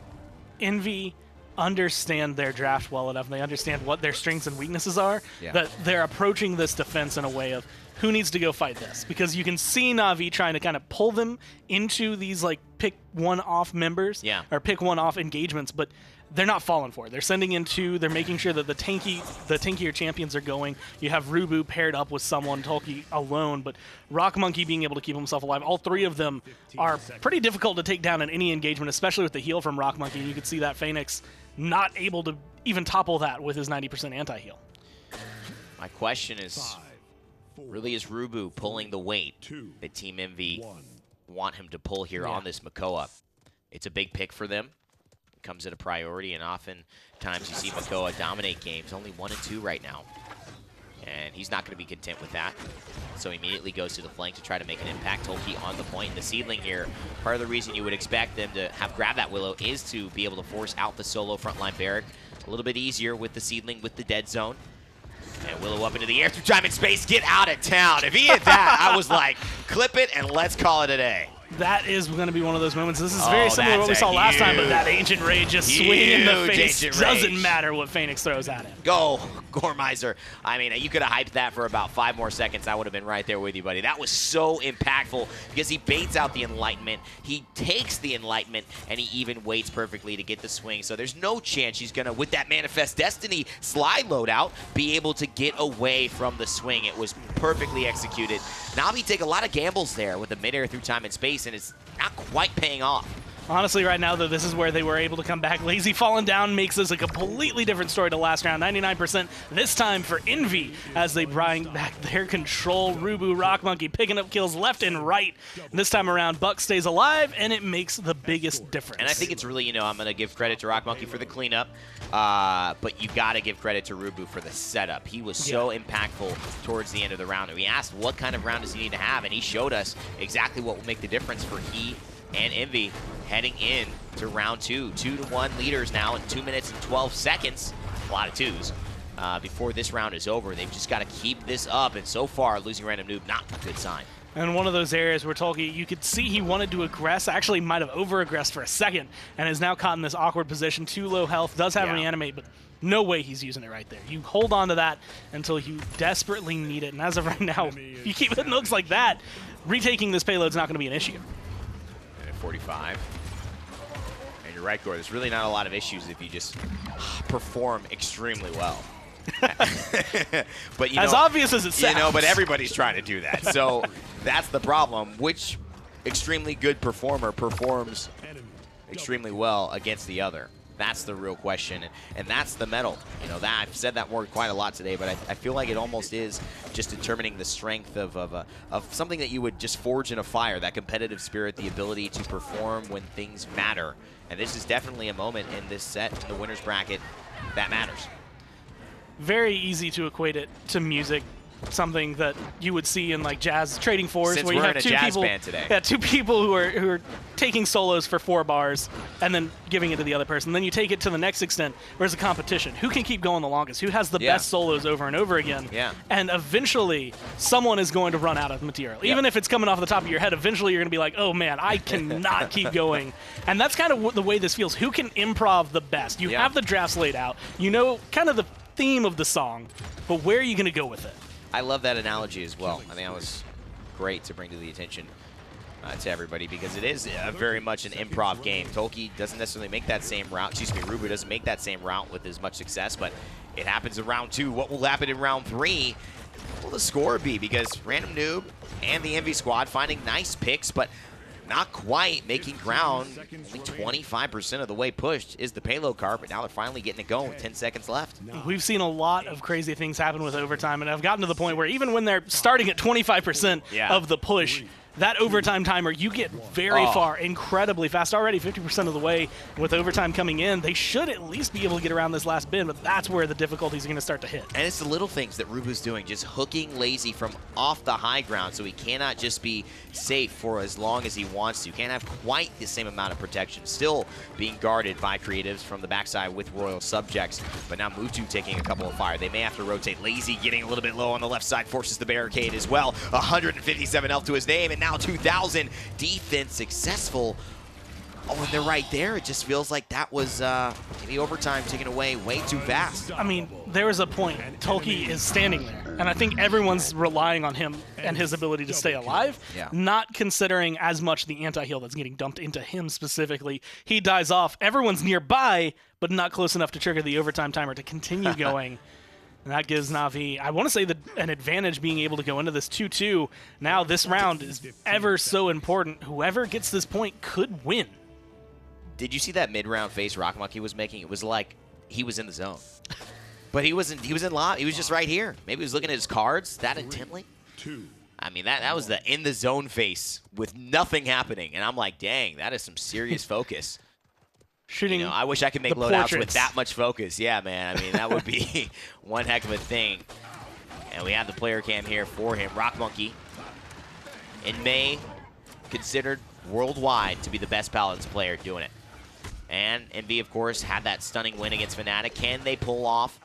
Envy understand their draft well enough, and they understand what their strengths and weaknesses are, that they're approaching this defense in a way of who needs to go fight this. Because you can see Na'Vi trying to kind of pull them into these like pick one off members or pick one off engagements, but they're not falling for it. They're sending in two. They're making sure that the tankier champions are going. You have Rubu paired up with someone, Tolki alone, but Rock Monkey being able to keep himself alive. All three of them are pretty difficult to take down in any engagement, especially with the heal from Rock Monkey. You could see that Phoenix not able to even topple that with his 90% anti-heal. My question is, really is Rubu pulling the weight that Team Envy want him to pull here on this Makoa? It's a big pick for them. It comes at a priority, and oftentimes you see Makoa dominate games. Only 1 and 2 right now. And he's not going to be content with that. So he immediately goes to the flank to try to make an impact. Tolki on the point. The Seedling here, part of the reason you would expect them to have grabbed that Willow is to be able to force out the solo frontline Barrack. A little bit easier with the Seedling with the dead zone. And Willow up into the air through time and space. Get out of town. If he hit that, I was like, clip it and let's call it a day. That is going to be one of those moments. This is very similar to what we saw last time, but that Ancient Rage just swinging in the face. Doesn't matter what Phoenix throws at him. Go, Gormizer. I mean, you could have hyped that for about 5 more seconds. I would have been right there with you, buddy. That was so impactful because he baits out the Enlightenment. He takes the Enlightenment, and he even waits perfectly to get the swing. So there's no chance he's going to, with that Manifest Destiny slide loadout, be able to get away from the swing. It was perfectly executed. Na'Vi take a lot of gambles there with the midair through time and space, and it's not quite paying off. Honestly, right now, though, this is where they were able to come back. Lazy falling down makes this a completely different story to last round. 99% this time for Envy as they bring back their control. Rubu, Rock Monkey picking up kills left and right. And this time around, Buck stays alive, and it makes the biggest difference. And I think it's really, I'm going to give credit to Rock Monkey for the cleanup, but you got to give credit to Rubu for the setup. He was so impactful towards the end of the round. And we asked what kind of round does he need to have, and he showed us exactly what will make the difference for he and Envy heading in to round 2. 2-1 leaders now in 2 minutes and 12 seconds. A lot of twos. Before this round is over, they've just got to keep this up, and so far, losing Random Noob, not a good sign. And one of those areas where Tolki, you could see he wanted to aggress, actually might have over-aggressed for a second, and is now caught in this awkward position. Too low health, does have reanimate, but no way he's using it right there. You hold on to that until you desperately need it, and as of right now, if you keep hitting hooks like that, retaking this payload's not going to be an issue. 45. And you're right, Gore, there's really not a lot of issues if you just perform extremely well. But as obvious as it sounds. But everybody's trying to do that. So that's the problem. Which extremely good performer performs extremely well against the other? That's the real question, and that's the medal. That I've said that word quite a lot today, but I feel like it almost is just determining the strength of something that you would just forge in a fire, that competitive spirit, the ability to perform when things matter. And this is definitely a moment in this set, in the winner's bracket, that matters. Very easy to equate it to music. Something that you would see in like jazz trading fours, Since where you we're have in a two jazz people, band today. two people who are taking solos for 4 bars and then giving it to the other person. Then you take it to the next extent, where it's a competition. Who can keep going the longest? Who has the best solos over and over again? And eventually, someone is going to run out of material. Even if it's coming off the top of your head, eventually you're going to be like, oh man, I cannot keep going. And that's kind of the way this feels. Who can improv the best? You have the drafts laid out. You know kind of the theme of the song, but where are you going to go with it? I love that analogy as well. I think that was great to bring to the attention to everybody, because it is very much an improv game. Tolki doesn't necessarily make that same route. Rubu doesn't make that same route with as much success, but it happens in round 2. What will happen in round 3? What will the score be? Because Random Noob and the Envy squad finding nice picks, but not quite making ground. Only 25% of the way pushed is the payload card, but now they're finally getting it going with 10 seconds left. We've seen a lot of crazy things happen with overtime, and I've gotten to the point where even when they're starting at 25% of the push, that overtime timer, you get very far, incredibly fast. Already 50% of the way with overtime coming in. They should at least be able to get around this last bid, but that's where the difficulties are going to start to hit. And it's the little things that Rubu's doing, just hooking Lazy from off the high ground so he cannot just be safe for as long as he wants to. Can't have quite the same amount of protection. Still being guarded by creatives from the backside with Royal Subjects, but now Mutu taking a couple of fire. They may have to rotate. Lazy getting a little bit low on the left side, forces the barricade as well. 157 health to his name, and now 2,000 defense successful. Oh, and they're right there. It just feels like that was maybe overtime taken away way too fast. I mean, there is a point. Tolkien is standing there, and I think everyone's relying on him and his ability to stay alive, not considering as much the anti-heal that's getting dumped into him specifically. He dies off. Everyone's nearby, but not close enough to trigger the overtime timer to continue going. And that gives Na'Vi, I want to say, an advantage being able to go into this 2-2. Now this round is ever so important. Whoever gets this point could win. Did you see that mid-round face Rock Monkey was making? It was like he was in the zone. But he wasn't. He was in lob. He was just right here. Maybe he was looking at his cards that intently. I mean, that was the in-the-zone face with nothing happening. And I'm like, dang, that is some serious focus. Shooting, I wish I could make loadouts with that much focus. Yeah, man. I mean, that would be one heck of a thing. And we have the player cam here for him. Rock Monkey, in May, considered worldwide to be the best Paladins player doing it. And MV, of course, had that stunning win against Fnatic. Can they pull off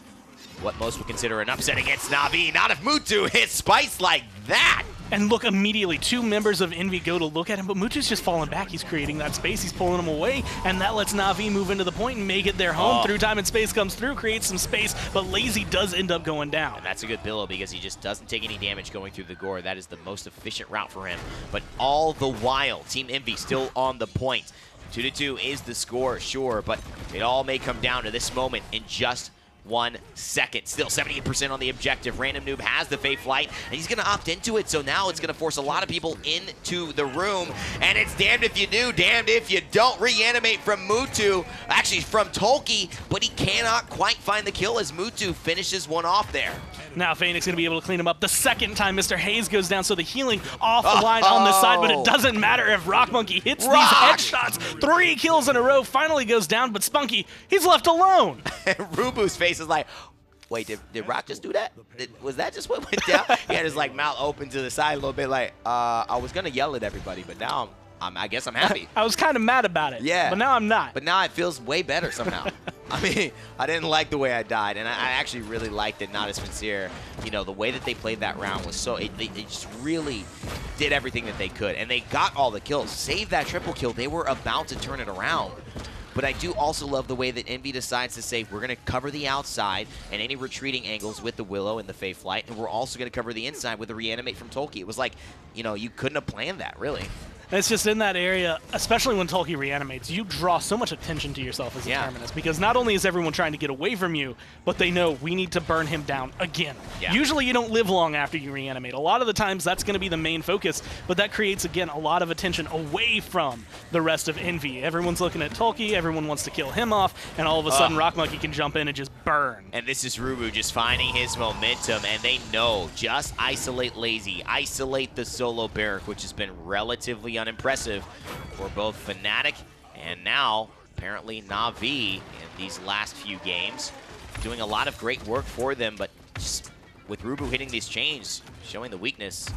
what most would consider an upset against Na'Vi? Not if Mutu hits Spice like that. And look, immediately, two members of Envy go to look at him, but Mutu's just falling back. He's creating that space. He's pulling him away, and that lets Na'Vi move into the point and make it their home. Through time and space comes through, creates some space, but Lazy does end up going down. And that's a good billow because he just doesn't take any damage going through the gore. That is the most efficient route for him. But all the while, Team Envy still on the point. 2-2 is the score, sure, but it all may come down to this moment in just 1 second. Still 78% on the objective. Random Noob has the Fate Flight, and he's going to opt into it, so now it's going to force a lot of people into the room, and it's damned if you do, damned if you don't. Reanimate from Mutu, actually from Tolkien, but he cannot quite find the kill as Mutu finishes one off there. Now Phoenix going to be able to clean him up the second time Mr. Hayes goes down, so the healing off the line on the side, but it doesn't matter if Rock Monkey hits these headshots. 3 kills in a row, finally goes down, but Spunky, he's left alone. Rubu's face is like, wait, did Rock just do that? Was that just what went down? He had his like mouth open to the side a little bit like, I was going to yell at everybody, but now I guess I'm happy. I was kind of mad about it, but now I'm not. But now it feels way better somehow. I mean, I didn't like the way I died, and I actually really liked that Natus Vincere, the way that they played that round was so, they just really did everything that they could, and they got all the kills. Saved that triple kill. They were about to turn it around. But I do also love the way that Envy decides to say, we're going to cover the outside and any retreating angles with the Willow and the Fate Flight, and we're also going to cover the inside with the Reanimate from Tolkien. It was like, you couldn't have planned that, really. It's just in that area, especially when Tolkien reanimates, you draw so much attention to yourself as a Terminus, because not only is everyone trying to get away from you, but they know we need to burn him down again. Usually you don't live long after you reanimate. A lot of the times that's going to be the main focus, but that creates, again, a lot of attention away from the rest of Envy. Everyone's looking at Tolkien, everyone wants to kill him off, and all of a sudden Rock Monkey can jump in and just burn. And this is Rubu just finding his momentum, and they know, just isolate Lazy, isolate the solo Barrack, which has been relatively unimpressive for both Fnatic and now apparently Na'Vi in these last few games. Doing a lot of great work for them, but just with Rubu hitting these chains, showing the weakness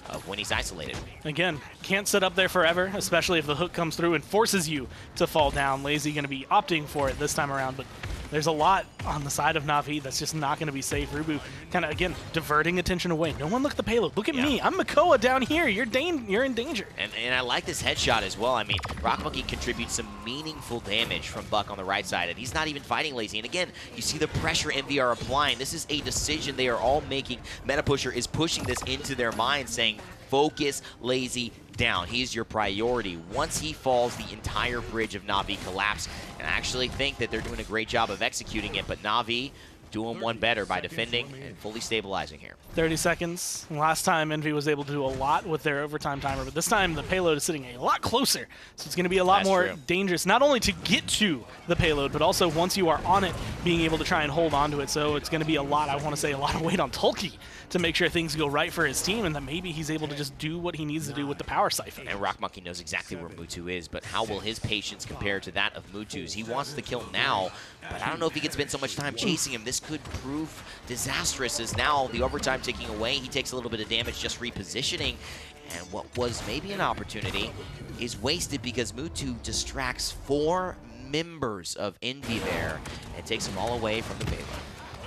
of when he's isolated. Again, can't sit up there forever, especially if the hook comes through and forces you to fall down. Lazy going to be opting for it this time around, but there's a lot on the side of Na'Vi that's just not going to be safe. Rubu kind of, again, diverting attention away. No one look at the payload. Look at me. I'm Makoa down here. You're in danger. And I like this headshot as well. I mean, Rock Monkey contributes some meaningful damage from Buck on the right side, and he's not even fighting Lazy. And again, you see the pressure Envy are applying. This is a decision they are all making. Metapusher is pushing this into their mind, saying, focus Lazy down. He's your priority. Once he falls, the entire bridge of Na'Vi collapse. And I actually think that they're doing a great job of executing it, but Na'Vi doing one better by defending and fully stabilizing here. 30 seconds. Last time, Envy was able to do a lot with their overtime timer, but this time the payload is sitting a lot closer. So it's going to be a lot more dangerous, not only to get to the payload, but also once you are on it, being able to try and hold on to it. So it's going to be a lot, I want to say, a lot of weight on Tolkien to make sure things go right for his team and that maybe he's able to just do what he needs to do with the power siphon. And Rock Monkey knows exactly where Mutu is, but how will his patience compare to that of Mutu's? He wants the kill now, but I don't know if he can spend so much time chasing him. This could prove disastrous as now the overtime ticking away. He takes a little bit of damage just repositioning, and what was maybe an opportunity is wasted because Mutu distracts 4 members of Envy there and takes them all away from the payload.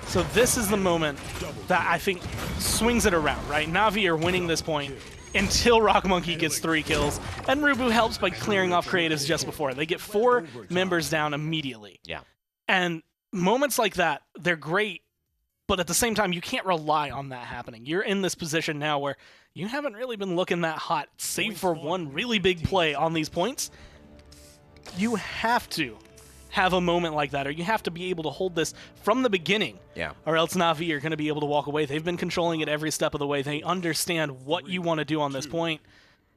So this is the moment that I think swings it around, right? Na'Vi are winning this point until Rock Monkey gets 3 kills, and Rubu helps by clearing off creatives just before. They get 4 members down immediately. Yeah. And moments like that, they're great, but at the same time, you can't rely on that happening. You're in this position now where you haven't really been looking that hot, save for one really big play on these points. You have to have a moment like that, or you have to be able to hold this from the beginning, or else Na'Vi are going to be able to walk away. They've been controlling it every step of the way. They understand what you want to do on this point.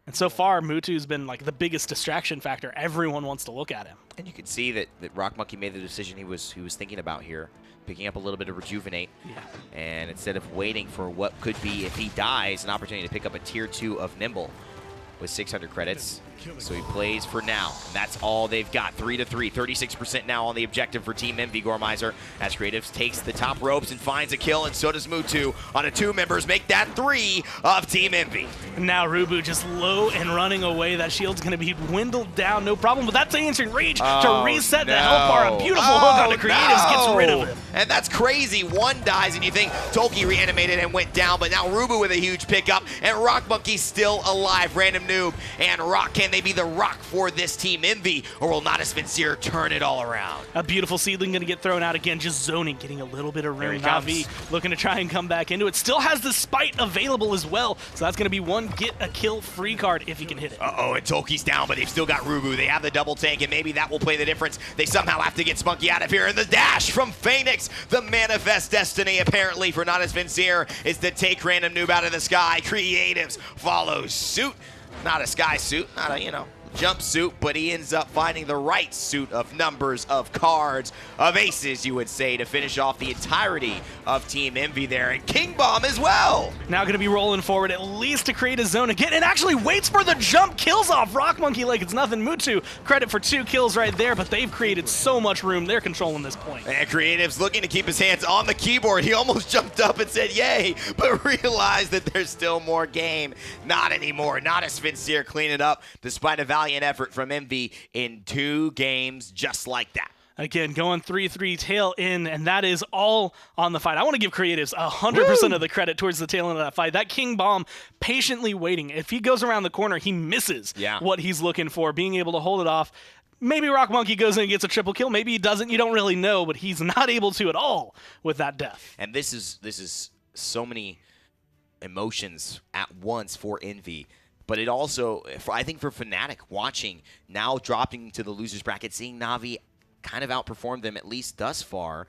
And so far, Mutu's been like the biggest distraction factor. Everyone wants to look at him. And you can see that Rock Monkey made the decision he was thinking about here, picking up a little bit of Rejuvenate. And instead of waiting for what could be, if he dies, an opportunity to pick up a tier 2 of Nimble with 600 credits. So he plays for now. And that's all they've got. 3-3. 36% now on the objective for Team Envy. Gormizer, as Creatives, takes the top ropes and finds a kill, and so does Mutu on a 2 members. Make that 3 of Team Envy. Now Rubu just low and running away. That shield's going to be dwindled down, no problem. But that's Ancient Rage to reset the health bar. A beautiful hook on the Creatives gets rid of him. And that's crazy. 1 dies, and you think Tolkien reanimated and went down, but now Rubu with a huge pickup, and Rock Monkey's still alive. Random Noob and Rock, can they be the Rock for this Team Envy, or will Natus Vincere turn it all around? A beautiful seedling going to get thrown out again, just zoning, getting a little bit of room. Na'Vi looking to try and come back into it. Still has the Spite available as well, so that's going to be one get a kill free card if he can hit it. Uh-oh, and Tolkien's down, but they've still got Rubu. They have the double tank, and maybe that will play the difference. They somehow have to get Spunky out of here, and the dash from Phoenix, the manifest destiny apparently for Natus Vincere is to take Random Noob out of the sky. Creatives follow suit. Not a sky suit, not a, jumpsuit, but he ends up finding the right suit of numbers, of cards, of aces, you would say, to finish off the entirety of Team Envy there. And King Bomb as well. Now going to be rolling forward at least to create a zone again, and actually waits for the jump, kills off Rock Monkey like it's nothing. Mutu, credit for 2 kills right there, but they've created so much room. They're controlling this point. And Creative's looking to keep his hands on the keyboard. He almost jumped up and said, yay, but realized that there's still more game. Not anymore. Natus Vincere clean it up despite a valiant effort from Envy in 2 games just like that. Again, going 3-3 tail in, and that is all on the fight. I want to give Creatives 100% of the credit towards the tail end of that fight. That King Bomb patiently waiting. If he goes around the corner, he misses what he's looking for, being able to hold it off. Maybe Rock Monkey goes in and gets a triple kill. Maybe he doesn't. You don't really know, but he's not able to at all with that death. And this is so many emotions at once for Envy. But it also, I think for Fnatic, watching, now dropping to the loser's bracket, seeing Na'Vi kind of outperform them, at least thus far,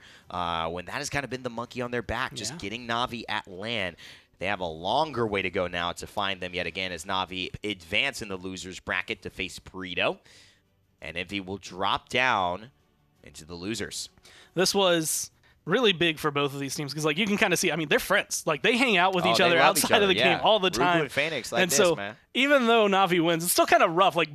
when that has kind of been the monkey on their back, just getting Na'Vi at LAN. They have a longer way to go now to find them yet again as Na'Vi advance in the loser's bracket to face Burrito. And Envy will drop down into the losers. This was really big for both of these teams because, like, you can kind of see, I mean, they're friends. Like, they hang out with each other outside of the game all the time. Rubu and Phoenix like and this, so, man. even though Na'Vi wins, it's still kind of rough. Like,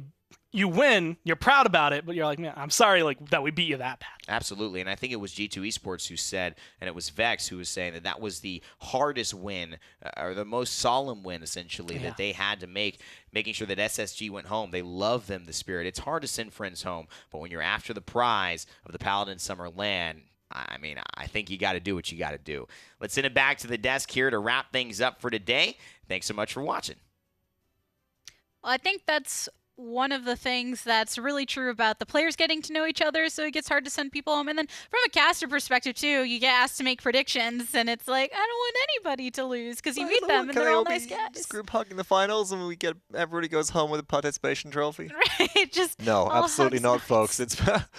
you win, you're proud about it, but you're like, man, I'm sorry, like, that we beat you that bad. Absolutely, and I think it was G2 Esports who said, and it was Vex who was saying that that was the hardest win, or the most solemn win, essentially, that they had to make, making sure that SSG went home. They love them, the Spirit. It's hard to send friends home, but when you're after the prize of the Paladins Summer LAN, I mean, I think you got to do what you got to do. Let's send it back to the desk here to wrap things up for today. Thanks so much for watching. Well, I think that's one of the things that's really true about the players getting to know each other, so it gets hard to send people home. And then from a caster perspective too, you get asked to make predictions, and it's like, I don't want anybody to lose because you meet them and they're all nice guys. Just group hugging the finals, and everybody goes home with a participation trophy. Right? Just No, absolutely not, nights. folks. It's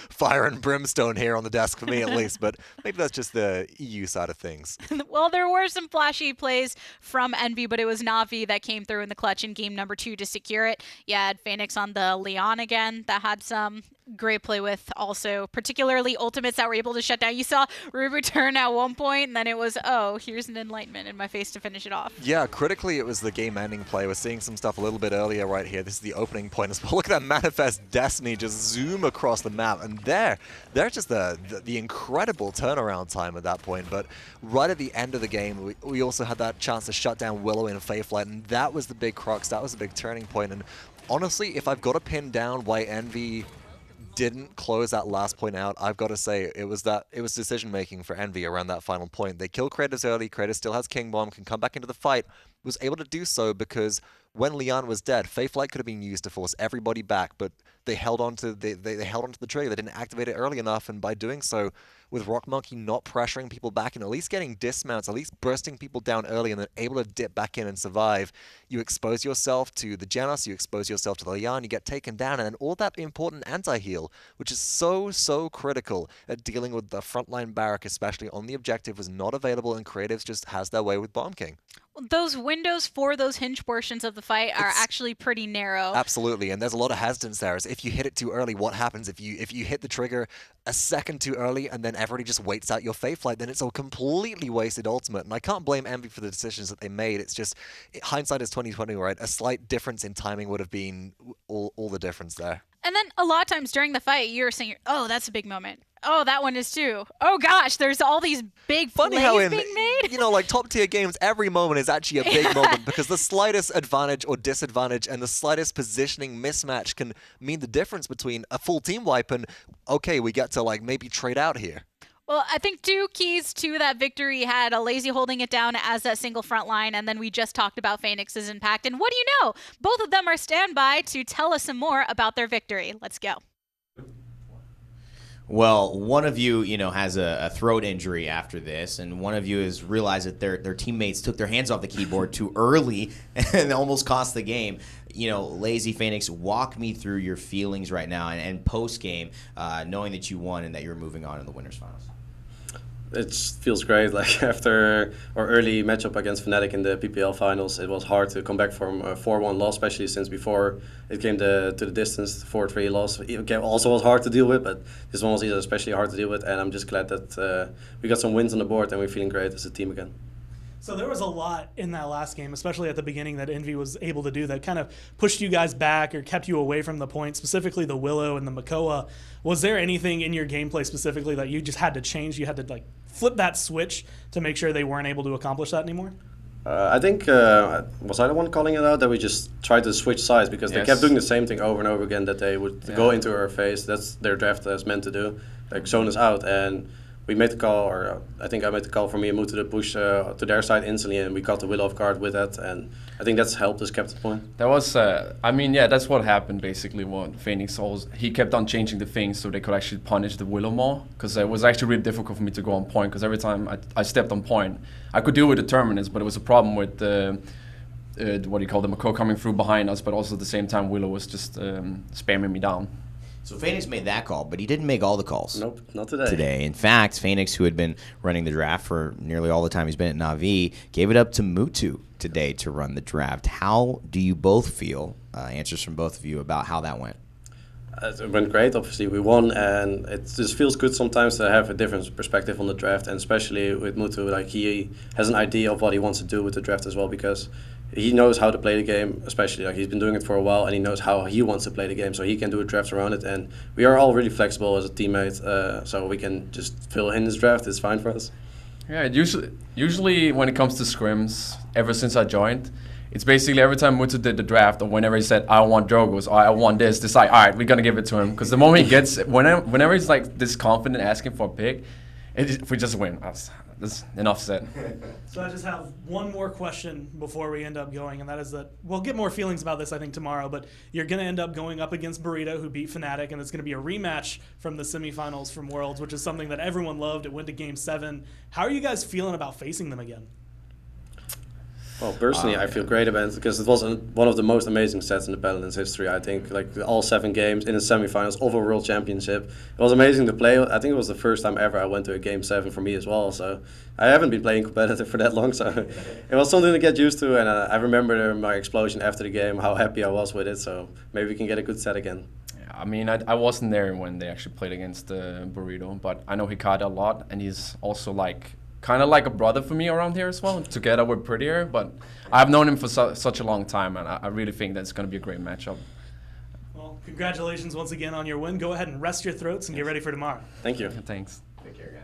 fire and brimstone here on the desk for me, at least. But maybe that's just the EU side of things. Well, there were some flashy plays from Envy, but it was Na'Vi that came through in the clutch in game number 2 to secure it. You had Phoenix on the Leon again that had some great play with also, particularly ultimates that were able to shut down. You saw Rubu turn at one point, and then it was, oh, here's an enlightenment in my face to finish it off. Yeah, critically, it was the game-ending play. We're seeing some stuff a little bit earlier right here. This is the opening point as well. Look at that Manifest Destiny just zoom across the map, and there's just the incredible turnaround time at that point. But right at the end of the game, we also had that chance to shut down Willow in Faithlight, and that was the big crux. That was the big turning point. And honestly, if I've got to pin down why Envy didn't close that last point out, I've got to say it was decision making for Envy around that final point. They kill Kratos early. Kratos still has King Bomb, can come back into the fight. Was able to do so because when Leon was dead, Faithlight could have been used to force everybody back, but they held on to they held onto the trigger. They didn't activate it early enough, and by doing so, with Rock Monkey not pressuring people back and at least getting dismounts, at least bursting people down early and then able to dip back in and survive, you expose yourself to the Janus, you expose yourself to the Leon, you get taken down, and then all that important anti-heal, which is so critical at dealing with the frontline barrack, especially on the objective, was not available, and Creatives just has their way with Bomb King. Those windows for those hinge portions of the fight are actually pretty narrow. Absolutely, and there's a lot of hesitance there. As if you hit it too early, what happens? If you hit the trigger a second too early and then everybody just waits out your Faithlight, then it's a completely wasted ultimate. And I can't blame Envy for the decisions that they made. It's just, hindsight is 2020, right? A slight difference in timing would have been all the difference there. And then a lot of times during the fight, you're saying, oh, that's a big moment. Oh, that one is too. Oh gosh, there's all these big Funny plays how in, being made. like top tier games, every moment is actually a big moment because the slightest advantage or disadvantage and the slightest positioning mismatch can mean the difference between a full team wipe and, okay, we get to maybe trade out here. Well, I think 2 keys to that victory had a Lazy holding it down as that single front line, and then we just talked about Phoenix's impact. And what do you know? Both of them are standby to tell us some more about their victory. Let's go. Well, one of you, has a throat injury after this, and one of you has realized that their teammates took their hands off the keyboard too early and almost cost the game. Lazy Phoenix, walk me through your feelings right now and post-game, knowing that you won and that you're moving on in the winners finals. It feels great. After our early matchup against Fnatic in the PPL finals, it was hard to come back from a 4-1 loss, especially since before it came to the distance, 4-3 loss. It also was hard to deal with, but this one was especially hard to deal with, and I'm just glad that we got some wins on the board and we're feeling great as a team again. So there was a lot in that last game, especially at the beginning, that Envy was able to do that kind of pushed you guys back or kept you away from the point, specifically the Willow and the Makoa. Was there anything in your gameplay specifically that you just had to change? You had to flip that switch to make sure they weren't able to accomplish that anymore? I think, was I the one calling it out, that we just tried to switch sides because they kept doing the same thing over and over again, that they would go into our face. That's their draft is meant to do, zone us out, and we made the call, or I think I made the call for me and moved to the push to their side instantly, and we got the Willow off guard with that, and I think that's helped us kept the point. That was, that's what happened basically. What Phoenix he kept on changing the things so they could actually punish the Willow more, because it was actually really difficult for me to go on point, because every time I stepped on point, I could deal with the Terminus, but it was a problem with the Mako coming through behind us, but also at the same time Willow was just spamming me down. So Phoenix made that call, but he didn't make all the calls. Nope, not today. In fact, Phoenix, who had been running the draft for nearly all the time he's been at Na'Vi, gave it up to Mutu today to run the draft. How do you both feel, answers from both of you, about how that went? It went great. Obviously, we won, and it just feels good sometimes to have a different perspective on the draft, and especially with Mutu, he has an idea of what he wants to do with the draft as well, because he knows how to play the game, especially he's been doing it for a while, and he knows how he wants to play the game, so he can do a draft around it, and we are all really flexible as a teammate, so we can just fill in this draft. It's fine for us. Yeah, usually when it comes to scrims, ever since I joined, it's basically every time Mutu did the draft, or whenever he said, I want Drogo's, or I want this, decide, all right, we're going to give it to him. Because the moment he gets, whenever he's this confident asking for a pick, if we just win, that's enough said. So I just have one more question before we end up going, and that is that we'll get more feelings about this, I think, tomorrow, but you're going to end up going up against Burrito, who beat Fnatic, and it's going to be a rematch from the semifinals from Worlds, which is something that everyone loved. It went to Game 7. How are you guys feeling about facing them again? Well, personally, I feel great about it because it was one of the most amazing sets in the Paladins history. I think, like all 7 games in the semifinals of a World Championship, it was amazing to play. I think it was the first time ever I went to a Game 7 for me as well. So I haven't been playing competitive for that long, so it was something to get used to. And I remember my explosion after the game, how happy I was with it. So maybe we can get a good set again. I mean, I wasn't there when they actually played against Burrito, but I know Hikari a lot, and he's also like kind of like a brother for me around here as well. Together we're prettier, but I've known him for such a long time, and I really think that it's going to be a great matchup. Well, congratulations once again on your win. Go ahead and rest your throats and get ready for tomorrow. Thank you. Thanks. Take care, guys.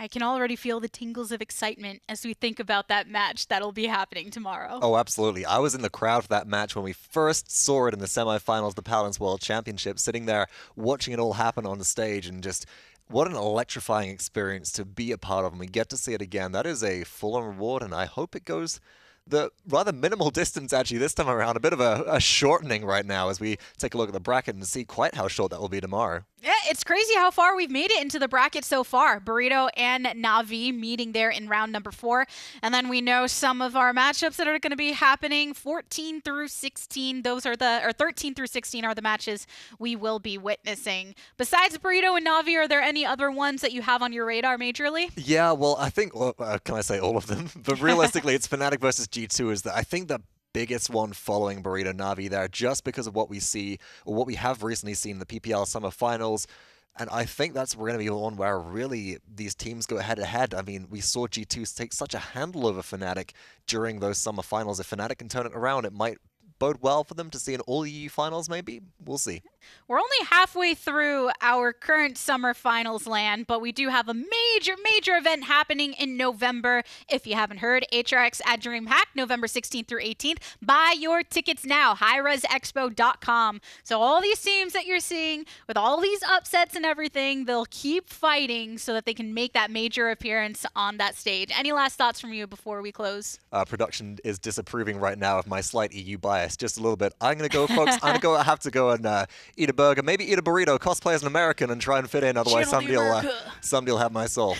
I can already feel the tingles of excitement as we think about that match that'll be happening tomorrow. Oh, absolutely. I was in the crowd for that match when we first saw it in the semifinals of the Paladins World Championship, sitting there watching it all happen on the stage, and just what an electrifying experience to be a part of, and we get to see it again. That is a full-on reward, and I hope it goes the rather minimal distance actually this time around, a bit of a shortening right now as we take a look at the bracket and see quite how short that will be tomorrow. Yeah, it's crazy how far we've made it into the bracket so far. Burrito and Na'Vi meeting there in round number 4. And then we know some of our matchups that are going to be happening 14 through 16. Those are or 13 through 16 are the matches we will be witnessing. Besides Burrito and Na'Vi, are there any other ones that you have on your radar majorly? Yeah, well, I think, can I say all of them? But realistically, it's Fnatic versus G2 is I think the biggest one following Burrito Na'Vi there, just because of what we see, or what we have recently seen in the PPL Summer Finals. And I think that's going to be one where really these teams go head-to-head. I mean, we saw G2 take such a handle over Fnatic during those Summer Finals. If Fnatic can turn it around, it might bode well for them to see an all-EU finals, maybe? We'll see. We're only halfway through our current summer finals land, but we do have a major event happening in November. If you haven't heard, HRX at DreamHack, November 16th through 18th. Buy your tickets now, highresexpo.com. So all these teams that you're seeing with all these upsets and everything, they'll keep fighting so that they can make that major appearance on that stage. Any last thoughts from you before we close? Production is disapproving right now of my slight EU bias, just a little bit. I'm going to go, folks. I have to go and eat a burger, maybe eat a burrito, cosplay as an American, and try and fit in. Otherwise, somebody will have my soul.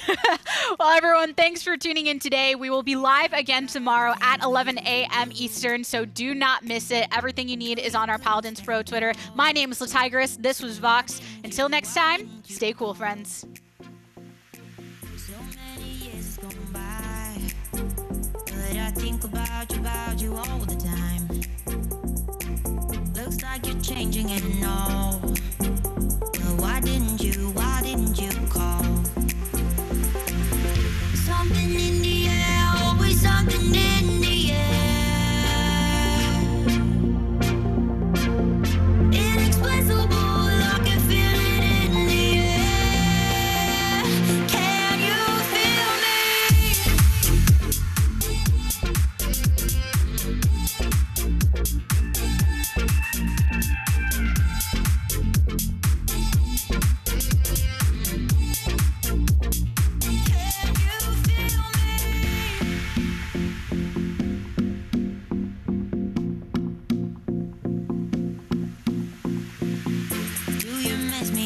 Well, everyone, thanks for tuning in today. We will be live again tomorrow at 11 a.m. Eastern, so do not miss it. Everything you need is on our Paladins Pro Twitter. My name is Latigress. This was Vox. Until next time, stay cool, friends. So many years gone by, but I think about you all the time. Looks like you're changing and all. But why didn't you call? Something in the air, always something in the air. Inexplicable, I can feel it in the air. Can you feel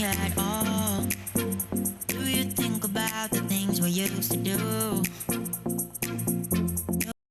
at all? Do you think about the things we used to do?